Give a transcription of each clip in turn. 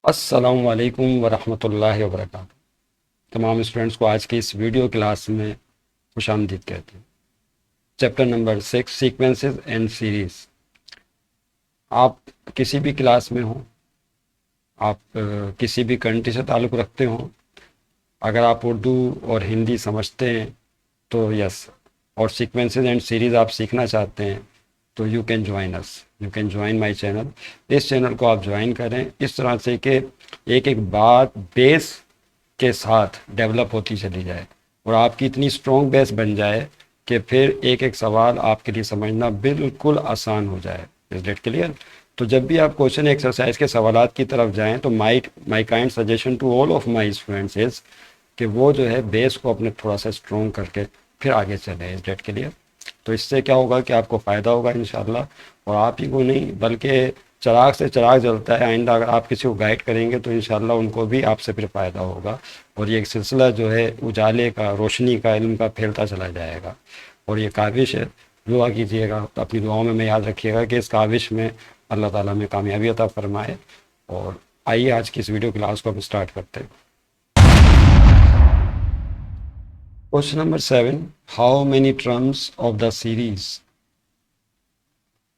अस्सलामुअलैकुम वरहमतुल्लाहि वबरकातुहू। तमाम स्टूडेंट्स को आज की इस वीडियो क्लास में खुशामदीद कहते हैं। Chapter number 6, sequences and series. आप किसी भी क्लास में हो, आप किसी भी कंट्री से ताल्लुक़ रखते हो, अगर आप उर्दू और हिंदी समझते हैं तो यस, और सीक्वेंसेस एंड सीरीज़ आप सीखना चाहते हैं तो you can join us, you can join my channel. इस चैनल को आप ज्वाइन करें इस तरह से कि एक एक बात बेस के साथ डेवलप होती चली जाए और आपकी इतनी स्ट्रॉन्ग बेस बन जाए कि फिर एक एक सवाल आपके लिए समझना बिल्कुल आसान हो जाए। Is that clear? तो जब भी आप क्वेश्चन एक्सरसाइज के सवालात की तरफ जाएं तो my kind suggestion to all of my students is कि वो जो है बेस को अपने थोड़ा सा स्ट्रॉन्ग करके फिर आगे चले। Is that clear? तो इससे क्या होगा कि आपको फ़ायदा होगा इंशाल्लाह, और आप ही को नहीं बल्कि चिराग से चिराग जलता है, आइंदा अगर आप किसी को गाइड करेंगे तो इंशाल्लाह उनको भी आपसे फिर फ़ायदा होगा और ये एक सिलसिला जो है उजाले का, रोशनी का, इल्म का फैलता चला जाएगा। और ये काविश है, दुआ कीजिएगा, अपनी दुआओं में याद रखिएगा कि इस काविश में अल्लाह ताला में कामयाबी अता फरमाए। और आइए आज की इस वीडियो क्लास को हम स्टार्ट करते हैं। Question number 7, how many terms of the series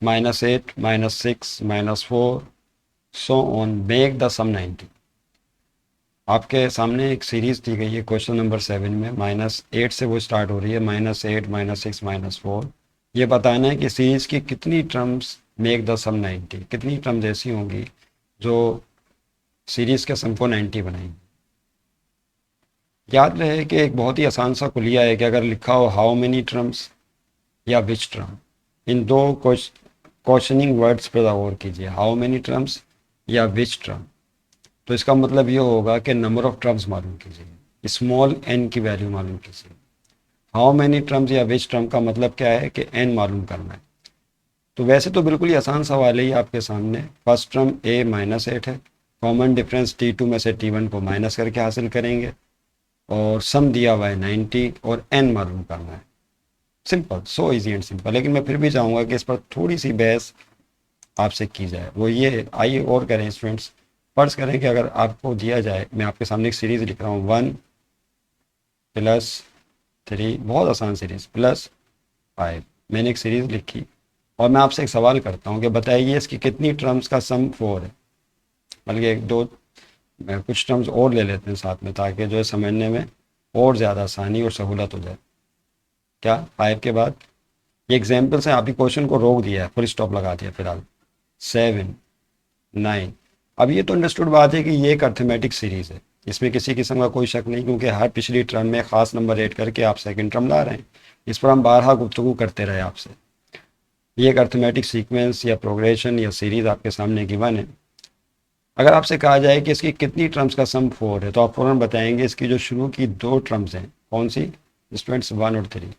-8, -6, -4 so on make the sum 90। आपके सामने एक सीरीज दी गई है क्वेश्चन नंबर 7 में, -8 से वो स्टार्ट हो रही है, -8, -6, -4। ये बताना है कि सीरीज की कितनी टर्म्स मेक द सम 90, कितनी टर्म्स ऐसी होंगी जो सीरीज के सम को 90 बनाएंगी। याद रहे कि एक बहुत ही आसान सा कुलिया है कि अगर लिखा हो हाउ मेनी टर्म्स या विच टर्म, इन दो क्वेश्चनिंग वर्ड्स पर गौर कीजिए, हाउ मेनी टर्म्स या विच टर्म। तो इसका मतलब ये होगा कि नंबर ऑफ टर्म्स मालूम कीजिए, स्मॉल एन की वैल्यू मालूम कीजिए। हाउ मेनी टर्म्स या विच टर्म का मतलब क्या है कि एन मालूम करना है। तो वैसे तो बिल्कुल ही आसान सवाल है ये आपके सामने। फर्स्ट टर्म a -8 है, कॉमन डिफरेंस T2 में से T1 को माइनस करके हासिल करेंगे और सम दिया हुआ है 90 और n मालूम करना है। Simple, so easy and simple. लेकिन मैं फिर भी चाहूँगा कि इस पर थोड़ी सी बहस आपसे की जाए, वो ये, आइए और करें स्टूडेंट्स। फर्ज करें कि अगर आपको दिया जाए, मैं आपके सामने एक सीरीज़ लिख रहा हूँ 1 + 3, बहुत आसान सीरीज़, +5, मैंने एक सीरीज़ लिखी और मैं आपसे एक सवाल करता हूँ कि बताइए इसकी कितनी टर्म्स का सम 4 है। बल्कि एक दो कुछ टर्म्स और ले लेते हैं साथ में ताकि जो है समझने में और ज़्यादा आसानी और सहूलत हो जाए। क्या 5 के बाद ये एग्जाम्पल से आप ही क्वेश्चन को रोक दिया है, फुल स्टॉप लगा दिया फिलहाल। 7, 9। अब ये तो अंडरस्टूड बात है कि ये एक अर्थमेटिक सीरीज़ है, इसमें किसी किस्म का कोई शक नहीं, क्योंकि हर पिछली टर्म में ख़ास नंबर ऐड करके आप सेकंड टर्म ला रहे हैं। इस पर हम बारहा गुफ्तगू करते रहे आपसे। ये एक अर्थमेटिक सीक्वेंस या प्रोग्रेशन या सीरीज़ आपके सामने गिवन है। अगर आपसे कहा जाए कि इसकी कितनी टर्म्स का सम 4 है तो आप फ़ौरन बताएंगे इसकी जो शुरू की दो टर्म्स हैं, कौन सी स्टूडेंट्स, 1 और 3,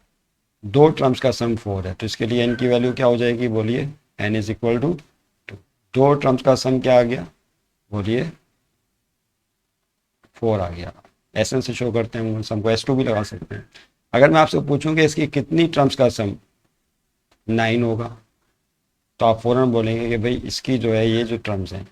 दो टर्म्स का सम 4 है। तो इसके लिए n की वैल्यू क्या हो जाएगी, बोलिए। n = 2। दो टर्म्स का सम क्या आ गया, बोलिए, 4 आ गया। एसएन से शो करते हैं सम को, S2 भी लगा सकते हैं। अगर मैं आपसे पूछूं कि इसकी कितनी टर्म्स का सम 9 होगा तो आप फ़ौरन बोलेंगे कि भाई इसकी जो है ये जो टर्म्स हैं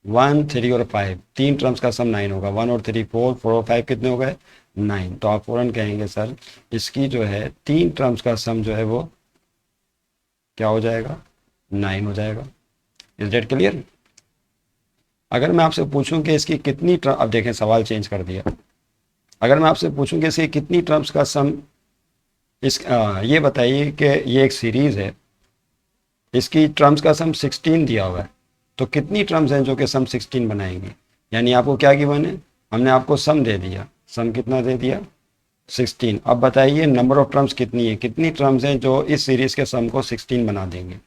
1, 3 और 5, तीन टर्म्स का सम 9 होगा। 1 और 3 4, 4 और 5 कितने हो गए, 9। तो आप फ़ौरन कहेंगे सर इसकी जो है तीन टर्म्स का सम जो है वो क्या हो जाएगा, 9 हो जाएगा। Is that clear? अगर मैं आपसे पूछूं कि इसकी कितनी टर्म, अब देखें सवाल चेंज कर दिया। अगर मैं आपसे पूछूं कि इसकी कितनी टर्म्स का सम, ये बताइए कि ये एक सीरीज़ है, इसकी टर्म्स का सम 16 दिया हुआ है, तो कितनी टर्म्स हैं जो कि सम 16 बनाएंगी। यानी आपको क्या गिवन है, हमने आपको सम दे दिया, सम कितना दे दिया, 16। अब बताइए नंबर ऑफ टर्म्स कितनी है, कितनी टर्म्स हैं जो इस सीरीज़ के सम को 16 बना देंगे।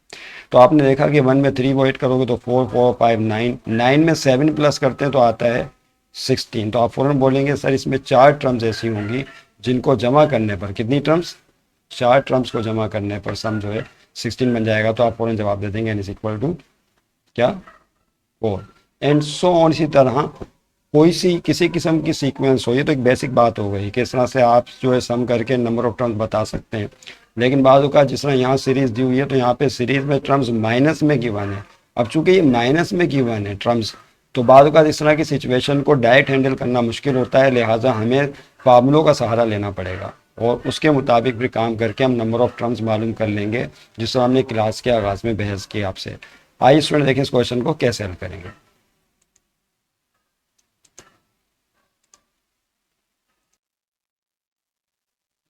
तो आपने देखा कि 1 में 3 को ऐड करोगे तो 4, 4, 5, 9, 9 में 7 प्लस करते हैं तो आता है 16। तो आप फ़ौरन बोलेंगे सर इसमें चार टर्म्स ऐसी होंगी जिनको जमा करने पर, कितनी टर्म्स, चार टर्म्स को जमा करने पर सम जो है 16 बन जाएगा। तो आप फ़ौरन जवाब दे देंगे n = क्या, 4 एंड सो ऑन। इसी तरह कोई सी किसी किस्म की सीक्वेंस हो, ये तो एक बेसिक बात हो गई कि इस तरह से आप जो है सम करके नंबर ऑफ टर्म्स बता सकते हैं। लेकिन बाज़ का जिस तरह यहाँ सीरीज़ दी हुई है तो यहाँ पे सीरीज़ में टर्म्स माइनस में गिवन है। अब चूंकि ये माइनस में गिवन है टर्म्स, तो बाद का इस तरह की सिचुएशन को डायरेक्ट हैंडल करना मुश्किल होता है, लिहाजा हमें फार्मूलों का सहारा लेना पड़ेगा और उसके मुताबिक भी काम करके हम नंबर ऑफ टर्म्स मालूम कर लेंगे, जिससे हमने क्लास के आगाज़ में बहस की आपसे। आइए स्टूडेंट देखें इस क्वेश्चन को कैसे हल करेंगे।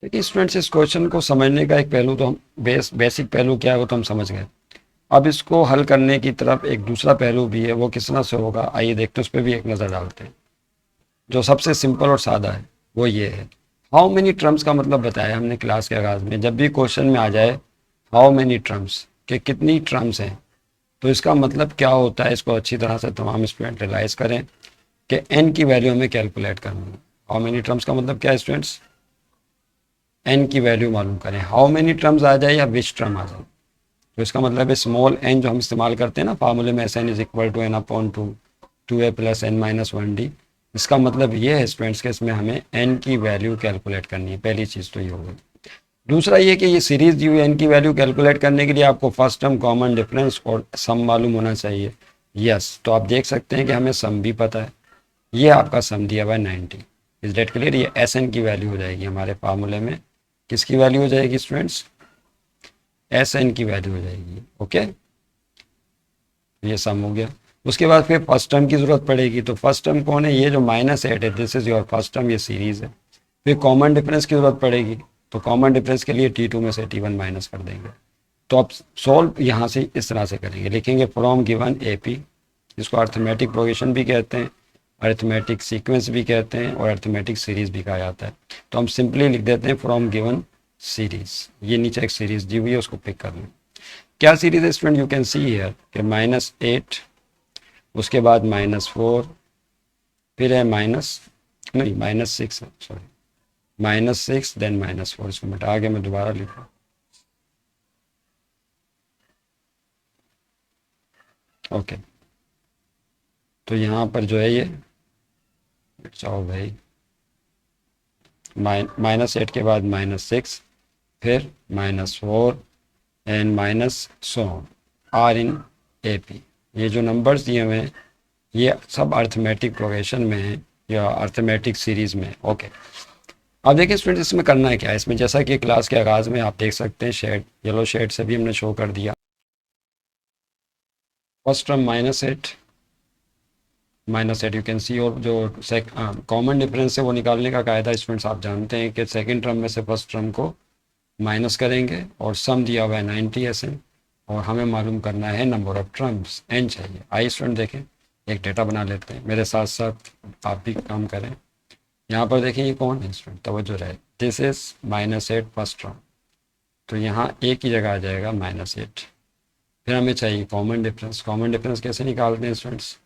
देखिए स्टूडेंट्स, इस क्वेश्चन को समझने का एक पहलू तो हम बेसिक पहलू क्या है वो तो हम समझ गए। अब इसको हल करने की तरफ एक दूसरा पहलू भी है, वो किस तरह से होगा आइए देखते हैं, उस पर भी एक नज़र डालते हैं। जो सबसे सिंपल और सादा है वो ये है, हाउ मेनी टर्म्स का मतलब बताया हमने क्लास के आगाज़ में। जब भी क्वेश्चन में आ जाए हाउ मेनी टर्म्स के कितनी टर्म्स हैं, तो इसका मतलब क्या होता है, इसको अच्छी तरह से तमाम स्टूडेंट रियलाइज़ करें कि एन की वैल्यू हमें कैलकुलेट करनी है। हाउ मेनी टर्म्स का मतलब क्या है स्टूडेंट्स, एन की वैल्यू मालूम करें। हाउ मेनी टर्म्स आ जाए या विच टर्म आ जाए, तो इसका मतलब है स्मॉल एन जो हम इस्तेमाल करते हैं ना फार्मूले में, S N is equal to N upon two, two A plus N minus one D. इसका मतलब ये है स्टूडेंट्स के इसमें हमें एन की वैल्यू कैलकुलेट करनी है। पहली चीज़ तो ये हो गई। दूसरा ये कि ये सीरीज दी हुई एन की वैल्यू कैलकुलेट करने के लिए आपको फर्स्ट टर्म, कॉमन डिफरेंस और सम मालूम होना चाहिए। यस, तो आप देख सकते हैं कि हमें सम भी पता है। ये आपका सम दिया हुआ है 90। Is that clear. ये एस एन की वैल्यू हो जाएगी हमारे फार्मूले में। किसकी वैल्यू हो जाएगी स्टूडेंट्स, एस एन की वैल्यू हो जाएगी। ओके, ये सम हो गया। उसके बाद फिर फर्स्ट टर्म की जरूरत पड़ेगी, तो फर्स्ट टर्म कौन है, ये जो -8 है, this is your first term, ये सीरीज है। फिर कॉमन डिफरेंस की जरूरत पड़ेगी, तो कॉमन डिफरेंस के लिए T2 में से T1 माइनस कर देंगे। तो आप सॉल्व यहाँ से इस तरह से करेंगे, लिखेंगे फ्रॉम गिवन AP, जिसको अर्थमेटिक प्रोग्रेशन भी कहते हैं, अर्थमेटिक सीक्वेंस भी कहते हैं और अर्थमेटिक सीरीज भी कहा जाता है। तो हम सिंपली लिख देते हैं फ्रॉम गिवन सीरीज। ये नीचे एक सीरीज दी हुई है, उसको पिक कर लें। क्या सीरीज है student, you can see here कि -8, उसके बाद -4, फिर है -6 है, सॉरी -6 देन -4। इसको मिटा के मैं दोबारा लिखूँ, ओके। तो यहाँ पर जो है ये जाओ भाई, -8 के बाद -6, फिर -4 and minus so are in AP। ये जो नंबर्स दिए हुए हैं ये सब अर्थमेटिक प्रोग्रेशन में है या अर्थमेटिक सीरीज में। ओके, अब देखिए स्टूडेंट इसमें करना है क्या है। इसमें जैसा कि क्लास के आगाज़ में आप देख सकते हैं, शेड येलो शेड से भी हमने शो कर दिया। फर्स्ट टर्म -8 यू कैन सी, और जो कॉमन डिफरेंस है वो निकालने का कायदा स्टूडेंट्स आप जानते हैं कि सेकेंड टर्म में से फर्स्ट टर्म को माइनस करेंगे, और सम दिया हुआ है 90 SN, और हमें मालूम करना है नंबर ऑफ टर्म्स n चाहिए। आइए स्टूडेंट देखें, एक डेटा बना लेते हैं, मेरे साथ साथ आप भी काम करें। यहाँ पर देखें ये कौन है स्टूडेंट, तवज्जो रहे, दिस इज -8 फर्स्ट टर्म, तो यहाँ a की जगह आ जाएगा -8। फिर हमें चाहिए कॉमन डिफरेंस। कॉमन डिफरेंस कैसे निकालते हैं स्टूडेंट्स,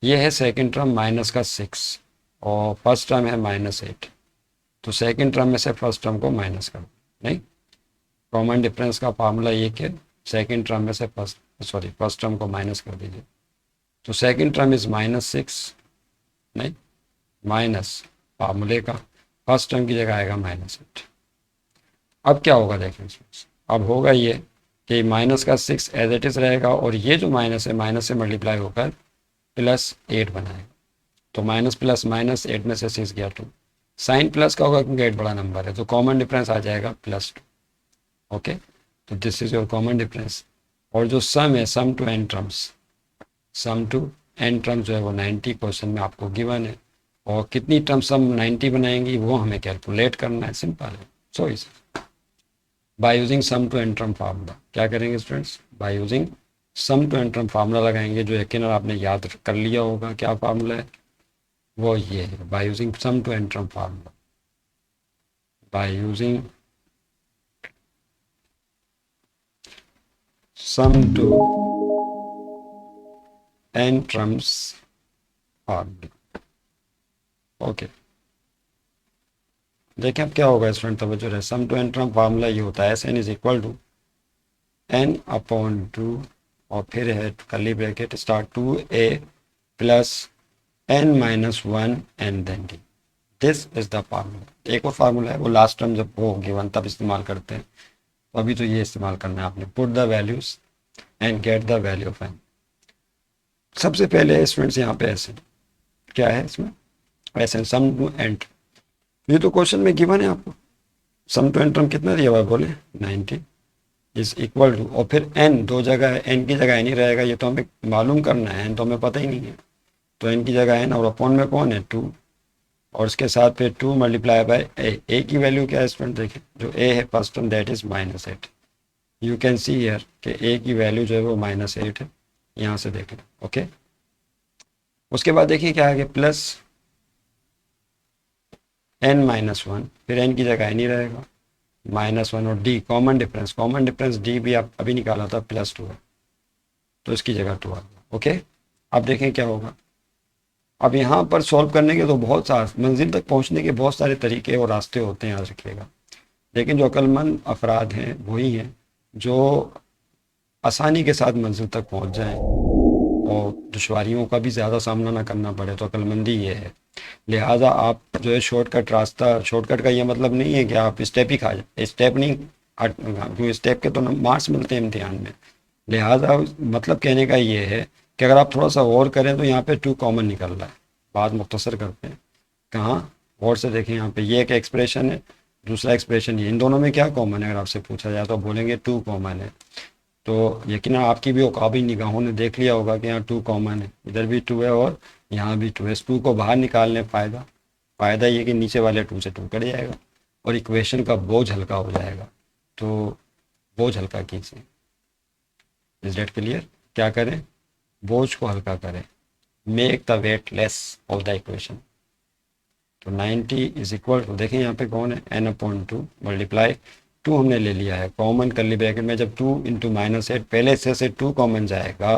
ये है सेकेंड टर्म -6 और फर्स्ट टर्म है -8, तो सेकेंड टर्म में से फर्स्ट टर्म को माइनस कर, नहीं, कॉमन डिफरेंस का फार्मूला ये कि सेकेंड टर्म में से फर्स्ट टर्म को माइनस कर दीजिए। तो सेकेंड टर्म इज -6, नहीं, माइनस फार्मूले का फर्स्ट टर्म की जगह आएगा -8। अब क्या होगा देखें, अब होगा ये कि -6 एज इट इज़ रहेगा, और ये जो माइनस है माइनस से मल्टीप्लाई होकर +8 बनाएगा। तो माइनस प्लस -8 में से 6 गया 2, साइन प्लस का होगा क्योंकि 8 बड़ा नंबर है, तो कॉमन डिफरेंस आ जाएगा +2। ओके, तो this is your common difference. और जो सम है, सम टू n टर्म्स जो है वो 90 क्वेश्चन में आपको गिवन है, और कितनी टर्म्स हम 90 बनाएंगी वो हमें कैलकुलेट करना है। सिंपल है, so easy. By using sum to n term formula क्या करेंगे students, by using sum to n term formula लगाएंगे, जो यकीनन आपने याद कर लिया होगा। क्या फार्मूला है, वो ये है, by using sum to n term formula, by using sum to n terms formula। Okay, देखें अब क्या होगा स्टूडेंट, तवज्जो रहे। Sum to n term formula ये होता है SN is equal to n/2, और फिर है curly bracket start 2a plus n-1 and then d। This is the formula. एक और फार्मूला है, वो लास्ट टर्म जब हो गिवन तब इस्तेमाल करते हैं, तो अभी तो ये इस्तेमाल करना है आपने। Put the values and get the value of n। सबसे पहले स्टूडेंट्स यहाँ पे ऐसे क्या है, इसमें ऐसे सम टू एंड, ये तो क्वेश्चन में गिवन है आपको। सम टू एंड टर्म कितना दिया हुआ है बोले 90 इज इक्वल टू, और फिर एन दो जगह है, एन की जगह एन ही रहेगा, ये तो हमें मालूम करना है, एन तो हमें पता ही नहीं है, तो एन की जगह एन और अपॉन में कौन है 2, और उसके साथ फिर 2 मल्टीप्लाई बाय ए की वैल्यू क्या है स्टूडेंट देखें, जो ए है first term that is -8, you can see here कि ए की वैल्यू जो है वो -8 है, यहाँ से देख लें। ओके, उसके बाद देखिए क्या आगे प्लस n-1, फिर n की जगह n ही रहेगा, -1 और d कॉमन डिफरेंस d भी आप अभी निकाला था +2 है, तो इसकी जगह 2 आ गया। ओके, अब देखें क्या होगा। अब यहाँ पर सॉल्व करने के तो बहुत सारे, मंजिल तक पहुँचने के बहुत सारे तरीके और रास्ते होते हैं, याद रखिएगा, लेकिन जो अक्लमंद अफराद हैं वही हैं जो आसानी के साथ मंजिल तक पहुँच जाएं और दुश्वारियों का भी ज़्यादा सामना ना करना पड़े, तो अक्लमंदी ये है। लिहाजा आप जो है शॉर्टकट रास्ता, शॉर्टकट का ये मतलब नहीं है कि आप स्टेप ही खा जाए, स्टेप नहीं, क्योंकि स्टेप के तो मार्क्स मिलते हैं इम्तिहान में। लिहाजा मतलब कहने का ये है कि अगर आप थोड़ा सा और करें तो यहाँ पे 2 कॉमन निकल रहा है। बात मुख्तसर करते हैं, कहाँ और से देखें, यहाँ पे ये एक एक्सप्रेशन है, दूसरा एक्सप्रेशन ये, इन दोनों में क्या कॉमन है अगर आपसे पूछा जाए तो बोलेंगे 2 कॉमन है। तो यकीन आपकी भी औकाबी निगाहों ने देख लिया होगा कि यहाँ 2 कॉमन है, इधर भी 2 है और यहाँ भी 2 है। इस 2 को बाहर निकालने फ़ायदा ये कि नीचे वाले 2 से 2 कट जाएगा और इक्वेशन का बोझ हल्का हो जाएगा। तो बोझ हल्का कीजिए, इज डेट क्लियर, क्या करें, बोझ को हल्का करें, make the weight less of the equation. तो 90 इज इक्वल टू, देखें यहाँ पे कौन है n/2 मल्टीप्लाई 2 हमने ले लिया है कॉमन, करली ब्रैकेट में जब 2 × -8 पहले हिस्से से 2 कॉमन जाएगा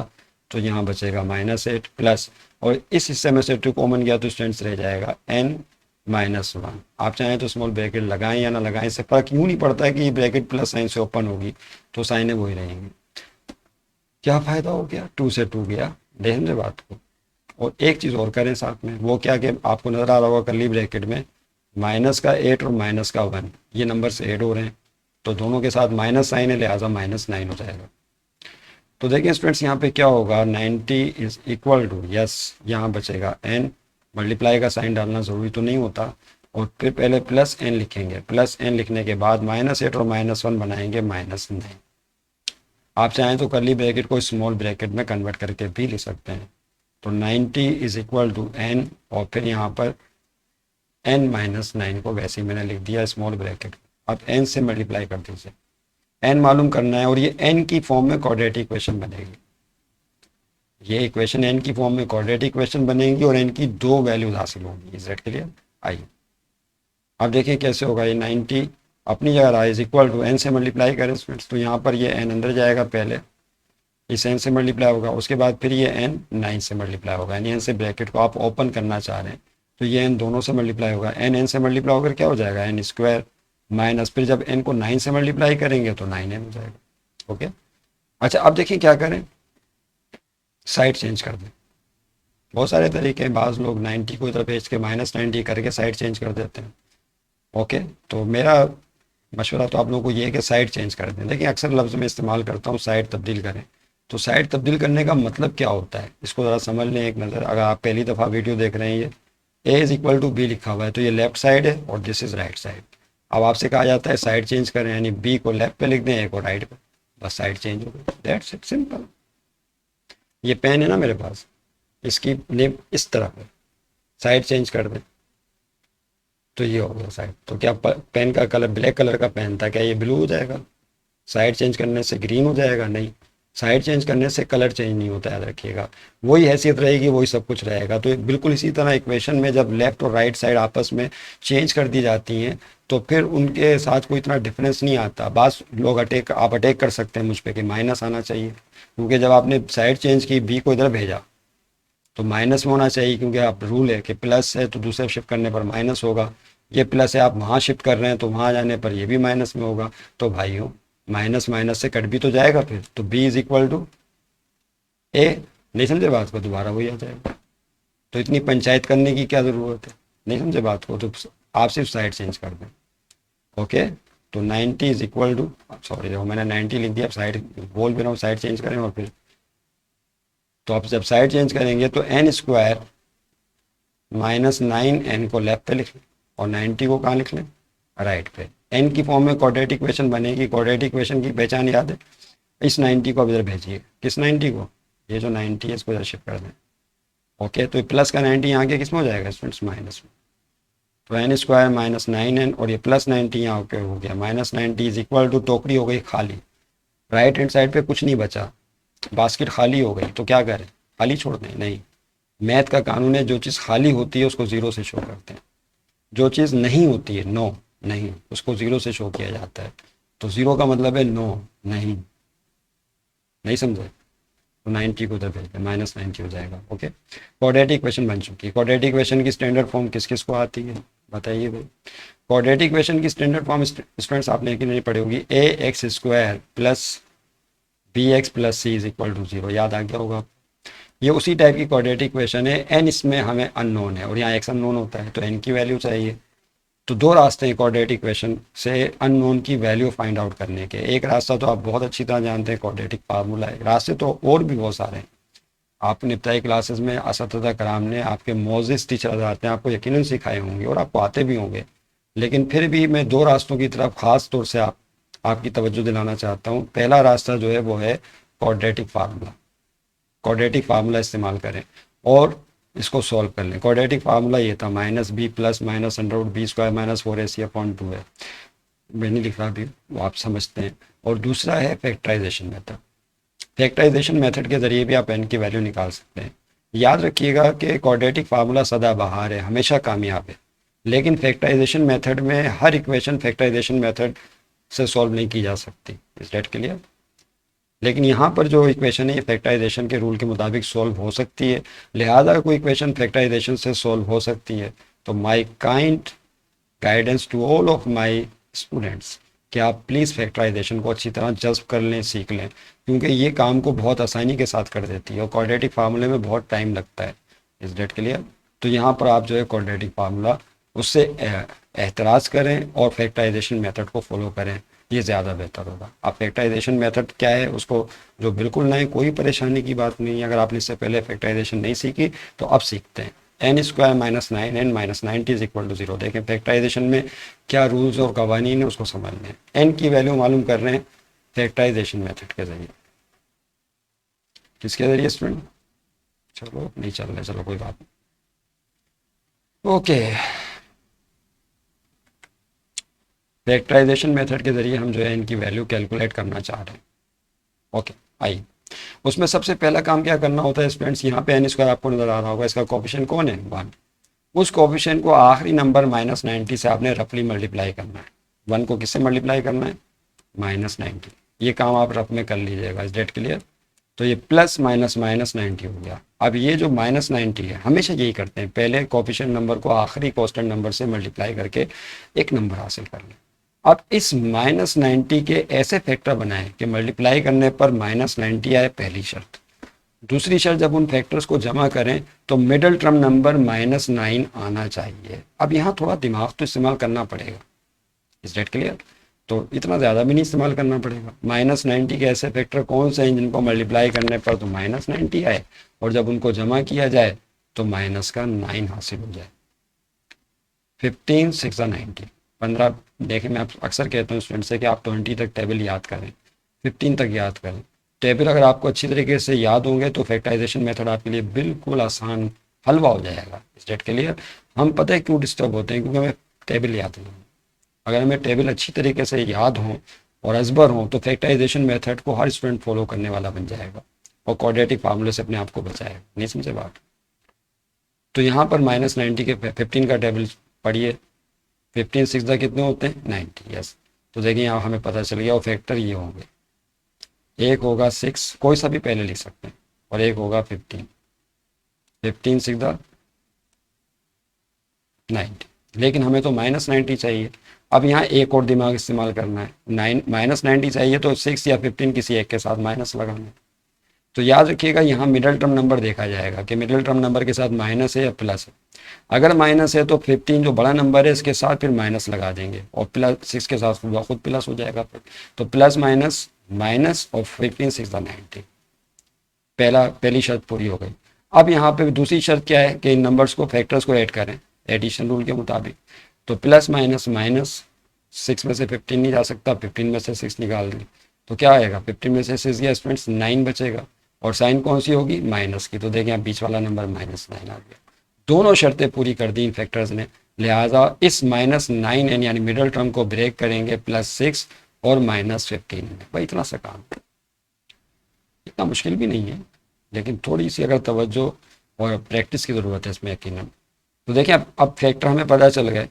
तो यहाँ बचेगा -8 प्लस, और इस हिस्से में से 2 कॉमन गया तो स्टूडेंट्स रह जाएगा n-1। आप चाहें तो स्मॉल ब्रैकेट लगाएं या ना लगाएं, इससे फर्क यूँ नहीं पड़ता है कि ब्रैकेट प्लस साइन से ओपन होगी तो साइनें वही रहेंगी। क्या फ़ायदा हो गया, 2 से 2 गया, देखें मुझे बात को। और एक चीज़ और करें साथ में, वो क्या कि आपको नज़र आ रहा होगा करली ब्रैकेट में -8 और -1 ये नंबर से ऐड हो रहे हैं, तो दोनों के साथ माइनस साइन है, लिहाजा -9 हो जाएगा। तो देखिए स्टूडेंट्स यहाँ पे क्या होगा, 90 इज इक्वल टू, यस यहाँ बचेगा n, मल्टीप्लाई का साइन डालना ज़रूरी तो नहीं होता, और फिर पहले +n लिखेंगे, +n लिखने के बाद -8 और -1 बनाएंगे -9। आप चाहें तो करली ब्रैकेट को स्मॉल ब्रैकेट में कन्वर्ट करके भी लिख सकते हैं। तो 90 इज इक्वल टू n, और फिर यहाँ पर n-9 को वैसे ही मैंने लिख दिया स्मॉल ब्रैकेट, अब n से मल्टीप्लाई कर दीजिए, n मालूम करना है और ये n की फॉर्म में क्वाड्रेटिक इक्वेशन बनेगी, ये इक्वेशन n की फॉर्म में क्वाड्रेटिक इक्वेशन बनेगी और n की 2 वैल्यूज हासिल होंगी। Is that clear? आइए अब देखिए कैसे होगा, ये 90 अपनी जगह रहा, इज इक्वल टू n से मल्टीप्लाई करें स्टूडेंट्स, तो यहाँ पर ये n अंदर जाएगा, पहले इस n से मल्टीप्लाई होगा, उसके बाद फिर ये n 9 से मल्टीप्लाई होगा, यानी n से ब्रैकेट को आप ओपन करना चाह रहे हैं तो ये n दोनों से मल्टीप्लाई होगा, n से मल्टीप्लाई होकर क्या हो जाएगा n² माइनस, फिर जब n को 9 से मल्टीप्लाई करेंगे तो 9n हो जाएगा। ओके, अच्छा अब देखिए क्या करें, साइड चेंज कर दें। बहुत सारे तरीके हैं, बाज़ लोग 90 को इधर भेज के -90 करके साइड चेंज कर देते हैं। ओके, तो मेरा मशवरा तो आप लोगों को ये है कि साइड चेंज कर दें। देखिए अक्सर लफ्ज़ में इस्तेमाल करता हूँ साइड तब्दील करें, तो साइड तब्दील करने का मतलब क्या होता है इसको ज़रा समझ लें एक नज़र। अगर आप पहली दफ़ा वीडियो देख रहे हैं, ये a is equal to b लिखा हुआ है, तो ये लेफ्ट साइड है और दिस इज़ राइट साइड। अब आपसे कहा जाता है साइड चेंज करें, यानी b को लेफ्ट पे लिख दें, a को राइट पे, बस साइड चेंज हो गई, दैट्स इट, सिंपल। ये पेन है ना मेरे पास, इसकी नेम इस तरफ है, साइड चेंज कर दें तो ये हो गया साइड। तो क्या पेन का कलर ब्लैक कलर का पेन था, क्या ये ब्लू हो जाएगा? साइड चेंज करने से ग्रीन हो जाएगा? नहीं, साइड चेंज करने से कलर चेंज नहीं होता, याद रखिएगा, वही हैसियत रहेगी, वही सब कुछ रहेगा। तो बिल्कुल इसी तरह इक्वेशन में जब लेफ्ट और राइट साइड आपस में चेंज कर दी जाती हैं तो फिर उनके साथ कोई इतना डिफरेंस नहीं आता। बास लोग आप अटैक कर सकते हैं मुझ पर कि माइनस आना चाहिए, क्योंकि जब आपने साइड चेंज की, बी को इधर भेजा तो माइनस में होना चाहिए, क्योंकि आप रूल है कि प्लस है तो दूसरे शिफ्ट करने पर माइनस होगा, ये प्लस है आप वहाँ शिफ्ट कर रहे हैं तो वहाँ जाने पर ये भी माइनस में होगा। तो भाइयों माइनस माइनस से कट भी तो जाएगा फिर, तो b is equal to a, नहीं समझे बात को, दोबारा वही आ जाएगा। तो इतनी पंचायत करने की क्या ज़रूरत है, नहीं समझे बात को, तो आप सिर्फ साइड चेंज कर दें। ओके, तो 90 इज इक्वल टू, सॉरी देखो मैंने 90 लिख दिया, अब साइड बोल भी रहा हूँ, साइड चेंज करें और फिर तो आप जब साइड चेंज करेंगे तो एन स्क्वायर माइनस 9n को लेफ्ट पे लिख लें और 90 को कहाँ लिख लें, राइट पे। एन की फॉर्म में क्वाड्रेटिक इक्वेशन बनेगी। क्वाड्रेटिक इक्वेशन की पहचान याद है, इस 90 को अब इधर भेजिए। किस 90 को, ये जो 90 है इसको इधर शिफ्ट कर दें। ओके, तो प्लस का 90 यहाँ के किस में हो जाएगा स्टूडेंट्स, माइनस में। तो एन स्क्वायर माइनस 9n और ये प्लस 90 यहाँ ओके हो गया। माइनस 90 इज इक्वल टू, टोकरी हो गई खाली, राइट हैंड साइड पे कुछ नहीं बचा, बास्केट खाली हो गई। तो क्या करें, खाली छोड़ दें? नहीं, मैथ का कानून है, जो चीज़ खाली होती है उसको जीरो से शो करते हैं, जो चीज़ नहीं होती है, नो नहीं, उसको जीरो से शो किया जाता है। तो जीरो का मतलब है नो नहीं, नहीं समझे? तो 90 को उधर भेज दें, माइनस 90 हो जाएगा। ओके, क्वाड्रेटिक इक्वेशन बन चुकी है। क्वाड्रेटिक इक्वेशन की स्टैंडर्ड फॉर्म किस किस को आती है बताइए भाई। क्वाड्रेटिक इक्वेशन की स्टैंडर्ड फॉर्म स्टूडेंट्स आपने कि नहीं पढ़ी होगी, A x square plus B x plus C is equal to zero, याद आ गया होगा। ये उसी टाइप की क्वाड्रेटिक इक्वेशन है। एन इसमें हमें अननोन है और यहाँ एक्स अननोन होता है, तो एन की वैल्यू चाहिए। तो दो रास्ते हैं क्वाड्रेटिक इक्वेशन से अननोन की वैल्यू फाइंड आउट करने के। एक रास्ता तो आप बहुत अच्छी तरह जानते हैं, क्वाड्रेटिक फार्मूला है। रास्ते तो और भी बहुत सारे हैं, आपने इब्तदाई क्लासेस में असतज़ा कराम ने, आपके मोजिस टीचर हज़रात ने आपको यकीनन सिखाए होंगे और आपको आते भी होंगे। लेकिन फिर भी मैं दो रास्तों की तरफ ख़ास तौर से आपकी तवज्जो दिलाना चाहता हूँ। पहला रास्ता जो है वो है क्वाड्रेटिक फार्मूला। क्वाड्रेटिक फार्मूला इस्तेमाल करें और इसको सॉल्व कर लें। क्वाड्रेटिक फार्मूला ये था, minus B plus minus under root B square minus 4ac upon 2 है। मैं नहीं लिख रहा अभी, वो आप समझते हैं। और दूसरा है फैक्टराइजेशन मेथड। फैक्टराइजेशन मेथड के ज़रिए भी आप एन की वैल्यू निकाल सकते हैं। याद रखिएगा कि क्वाड्रेटिक फार्मूला सदाबहार है, हमेशा कामयाब है। लेकिन फैक्टराइजेशन मेथड में हर इक्वेशन फैक्टराइजेशन मेथड से सॉल्व नहीं की जा सकती, इस डेट के लिए। लेकिन यहाँ पर जो इक्वेशन है ये फैक्टराइजेशन के रूल के मुताबिक सॉल्व हो सकती है, लिहाजा कोई इक्वेशन फैक्टराइजेशन से सॉल्व हो सकती है। तो my kind guidance to all of my students कि आप प्लीज़ फैक्टराइजेशन को अच्छी तरह जज्ब कर लें, सीख लें, क्योंकि ये काम को बहुत आसानी के साथ कर देती है और क्वाड्रेटिक फार्मूले में बहुत टाइम लगता है, इस डेट के लिए। तो यहाँ पर आप जो है क्वाड्रेटिक फार्मूला उससे एहतराज़ करें और फैक्टराइजेशन मेथड को फॉलो करें, ये ज़्यादा बेहतर होगा। आप फैक्टराइजेशन मेथड क्या है उसको जो बिल्कुल नहीं, कोई परेशानी की बात नहीं। अगर आपने इससे पहले फैक्टराइजेशन नहीं सीखी तो अब सीखते हैं। N square minus 9n minus 90 is equal to zero. देखें फैक्टराइजेशन में क्या रूल्स और कवानीन है उसको समझ लें। एन की वैल्यू मालूम कर रहे हैं फैक्टराइजेशन मेथड के जरिए। किसके जरिए स्टूडेंट? चलो नहीं चल रहे, चलो कोई बात नहीं। ओके, फैक्टराइजेशन मेथड के जरिए हम जो है इनकी वैल्यू कैलकुलेट करना चाह रहे हैं। ओके, आइए उसमें सबसे पहला काम क्या करना होता है स्टूडेंट्स, यहाँ पे एन स्क्वायर आपको नजर आ रहा होगा, इसका कोफिशिएंट कौन है, 1। उस कोफिशिएंट को आखिरी नंबर माइनस 90 से आपने रफली मल्टीप्लाई करना है। 1 को किससे मल्टीप्लाई करना है, माइनस 90। ये काम आप रफ में कर लीजिएगा, इस डेट क्लियर। तो ये प्लस माइनस माइनस 90 हो गया। अब ये जो माइनस 90 है, हमेशा यही करते हैं, पहले कोफिशिएंट नंबर को आखिरी कांस्टेंट नंबर से मल्टीप्लाई करके एक नंबर हासिल कर लें। अब इस माइनस 90 के ऐसे फैक्टर बनाएं कि मल्टीप्लाई करने पर माइनस 90 आए, पहली शर्त। दूसरी शर्त, जब उन फैक्टर्स को जमा करें तो मिडल टर्म नंबर -9 आना चाहिए। अब यहाँ थोड़ा दिमाग तो इस्तेमाल करना पड़ेगा, इस डेट क्लियर। तो इतना ज़्यादा भी नहीं इस्तेमाल करना पड़ेगा। -90 के ऐसे फैक्टर कौन से हैं जिनको मल्टीप्लाई करने पर तो -90 आए और जब उनको जमा किया जाए तो माइनस का 9 हासिल हो जाए। 15 6 90, 15। देखें मैं अक्सर कहता हूँ स्टूडेंट से कि आप 20 तक टेबल याद करें, 15 तक याद करें। टेबल अगर आपको अच्छी तरीके से याद होंगे तो फैक्टराइजेशन मेथड आपके लिए बिल्कुल आसान हलवा हो जाएगा, इस डेट के लिए। हम पता है क्यों डिस्टर्ब होते हैं, क्योंकि हमें टेबल याद नहीं है। अगर हमें टेबल अच्छी तरीके से याद हों और अजबर हों तो फैक्टराइजेशन मेथड को हर स्टूडेंट फॉलो करने वाला बन जाएगा और क्वाड्रेटिक फार्मूले से अपने आप को बचाएगा। नहीं समझे बात? तो यहाँ पर -90 के 15 का टेबल पढ़िए। 15 6 कितने होते हैं, 90। यस, तो देखिए यहाँ हमें पता चल गया और फैक्टर ये होंगे, एक होगा 6, कोई सा भी पहले लिख सकते हैं, और एक होगा 15। 15 6 90। लेकिन हमें तो -90 चाहिए। अब यहाँ एक और दिमाग इस्तेमाल करना है। -90 चाहिए तो 6 या 15 किसी एक के साथ माइनस लगाना है। तो याद रखिएगा यहाँ मिडिल टर्म नंबर देखा जाएगा कि मिडिल टर्म नंबर के साथ माइनस है या प्लस है। अगर माइनस है तो 15 जो बड़ा नंबर है इसके साथ फिर माइनस लगा देंगे और प्लस 6 के साथ खुद प्लस हो जाएगा फिर। तो प्लस माइनस माइनस और 15 6 90। पहली शर्त पूरी हो गई। अब यहाँ पे दूसरी शर्त क्या है कि इन नंबर्स को फैक्टर्स को ऐड करें एडिशन रूल के मुताबिक। तो प्लस माइनस माइनस, 6 में से 15 नहीं जा सकता, 15 में से 6 निकाल दी तो क्या आएगा, 15 में से 6 गया स्टूडेंट्स 9 बचेगा, और साइन कौन सी होगी, माइनस की। तो देखें आप बीच वाला नंबर -9 आ गया। दोनों शर्तें पूरी कर दी इन फैक्टर्स ने, लिहाजा इस -9 यानी मिडल टर्म को ब्रेक करेंगे +6 और -15 में। भाई इतना सा काम, इतना मुश्किल भी नहीं है, लेकिन थोड़ी सी अगर तवज्जो और प्रैक्टिस की ज़रूरत है इसमें यकीनन। तो देखिए अब फैक्टर हमें पता चल गए।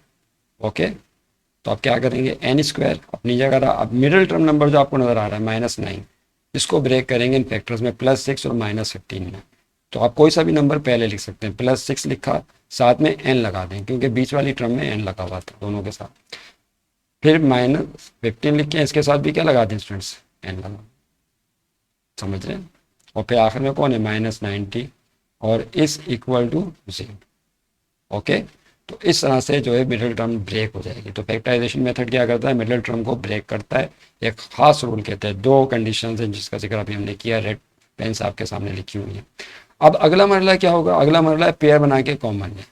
ओके, तो आप क्या करेंगे, n² अपनी जगह रहा। अब मिडिल टर्म नंबर जो आपको नज़र आ रहा है -9, इसको ब्रेक करेंगे इन फैक्टर्स में +6 और -15 में। तो आप कोई सा भी नंबर पहले लिख सकते हैं, +6 लिखा, साथ में n लगा दें क्योंकि बीच वाली टर्म में n लगा हुआ था दोनों के साथ। फिर -15 लिख के इसके साथ भी क्या लगा दें स्टूडेंट्स, n लगा, समझ रहे हैं। और फिर आखिर में कौन है, -90 और इस इक्वल टू 0। ओके, तो इस तरह से जो है मिडिल टर्म ब्रेक हो जाएगी। तो फैक्टराइजेशन मेथड क्या करता है, मिडिल टर्म को ब्रेक करता है। एक खास रूल कहते हैं, दो कंडीशंस हैं जिसका जिक्र अभी हमने किया, रेड पेन आपके सामने लिखी हुई है। अब अगला मरला क्या होगा, अगला मरला है पेयर बना के कॉमन है,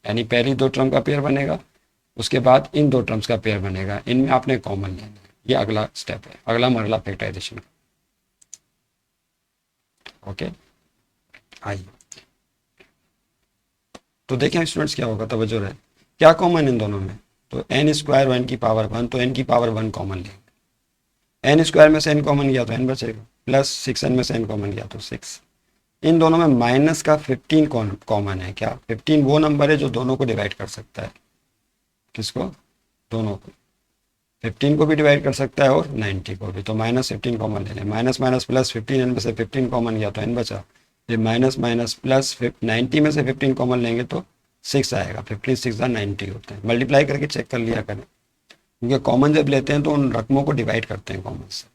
यानी पहली दो टर्म का पेयर बनेगा, उसके बाद इन दो टर्म्स का पेयर बनेगा, इनमें आपने कॉमन लेना है। ये अगला स्टेप है, अगला मरला फैक्टराइजेशन का। ओके, आइए तो देखें स्टूडेंट्स क्या होगा, तवज्जो रहे, क्या कॉमन इन दोनों में, तो n² और n की पावर 1, तो n की पावर 1 कॉमन लेंगे। n² में से n कॉमन गया तो n बचेगा, +6n में से n कॉमन गया तो 6। इन दोनों में माइनस का 15 कॉमन है। क्या 15 वो नंबर है जो दोनों को डिवाइड कर सकता है, किसको, दोनों को, 15 को भी डिवाइड कर सकता है और 90 को भी। तो -15 कॉमन ले लें, माइनस माइनस +15, n में से 15 कॉमन गया तो n बचा, फिर माइनस माइनस +90 में से 15 कॉमन लेंगे तो 6 आएगा, 15 6 90 होते हैं। मल्टीप्लाई करके चेक कर लिया करें, क्योंकि कॉमन जब लेते हैं तो उन रकमों को डिवाइड करते हैं कॉमन से।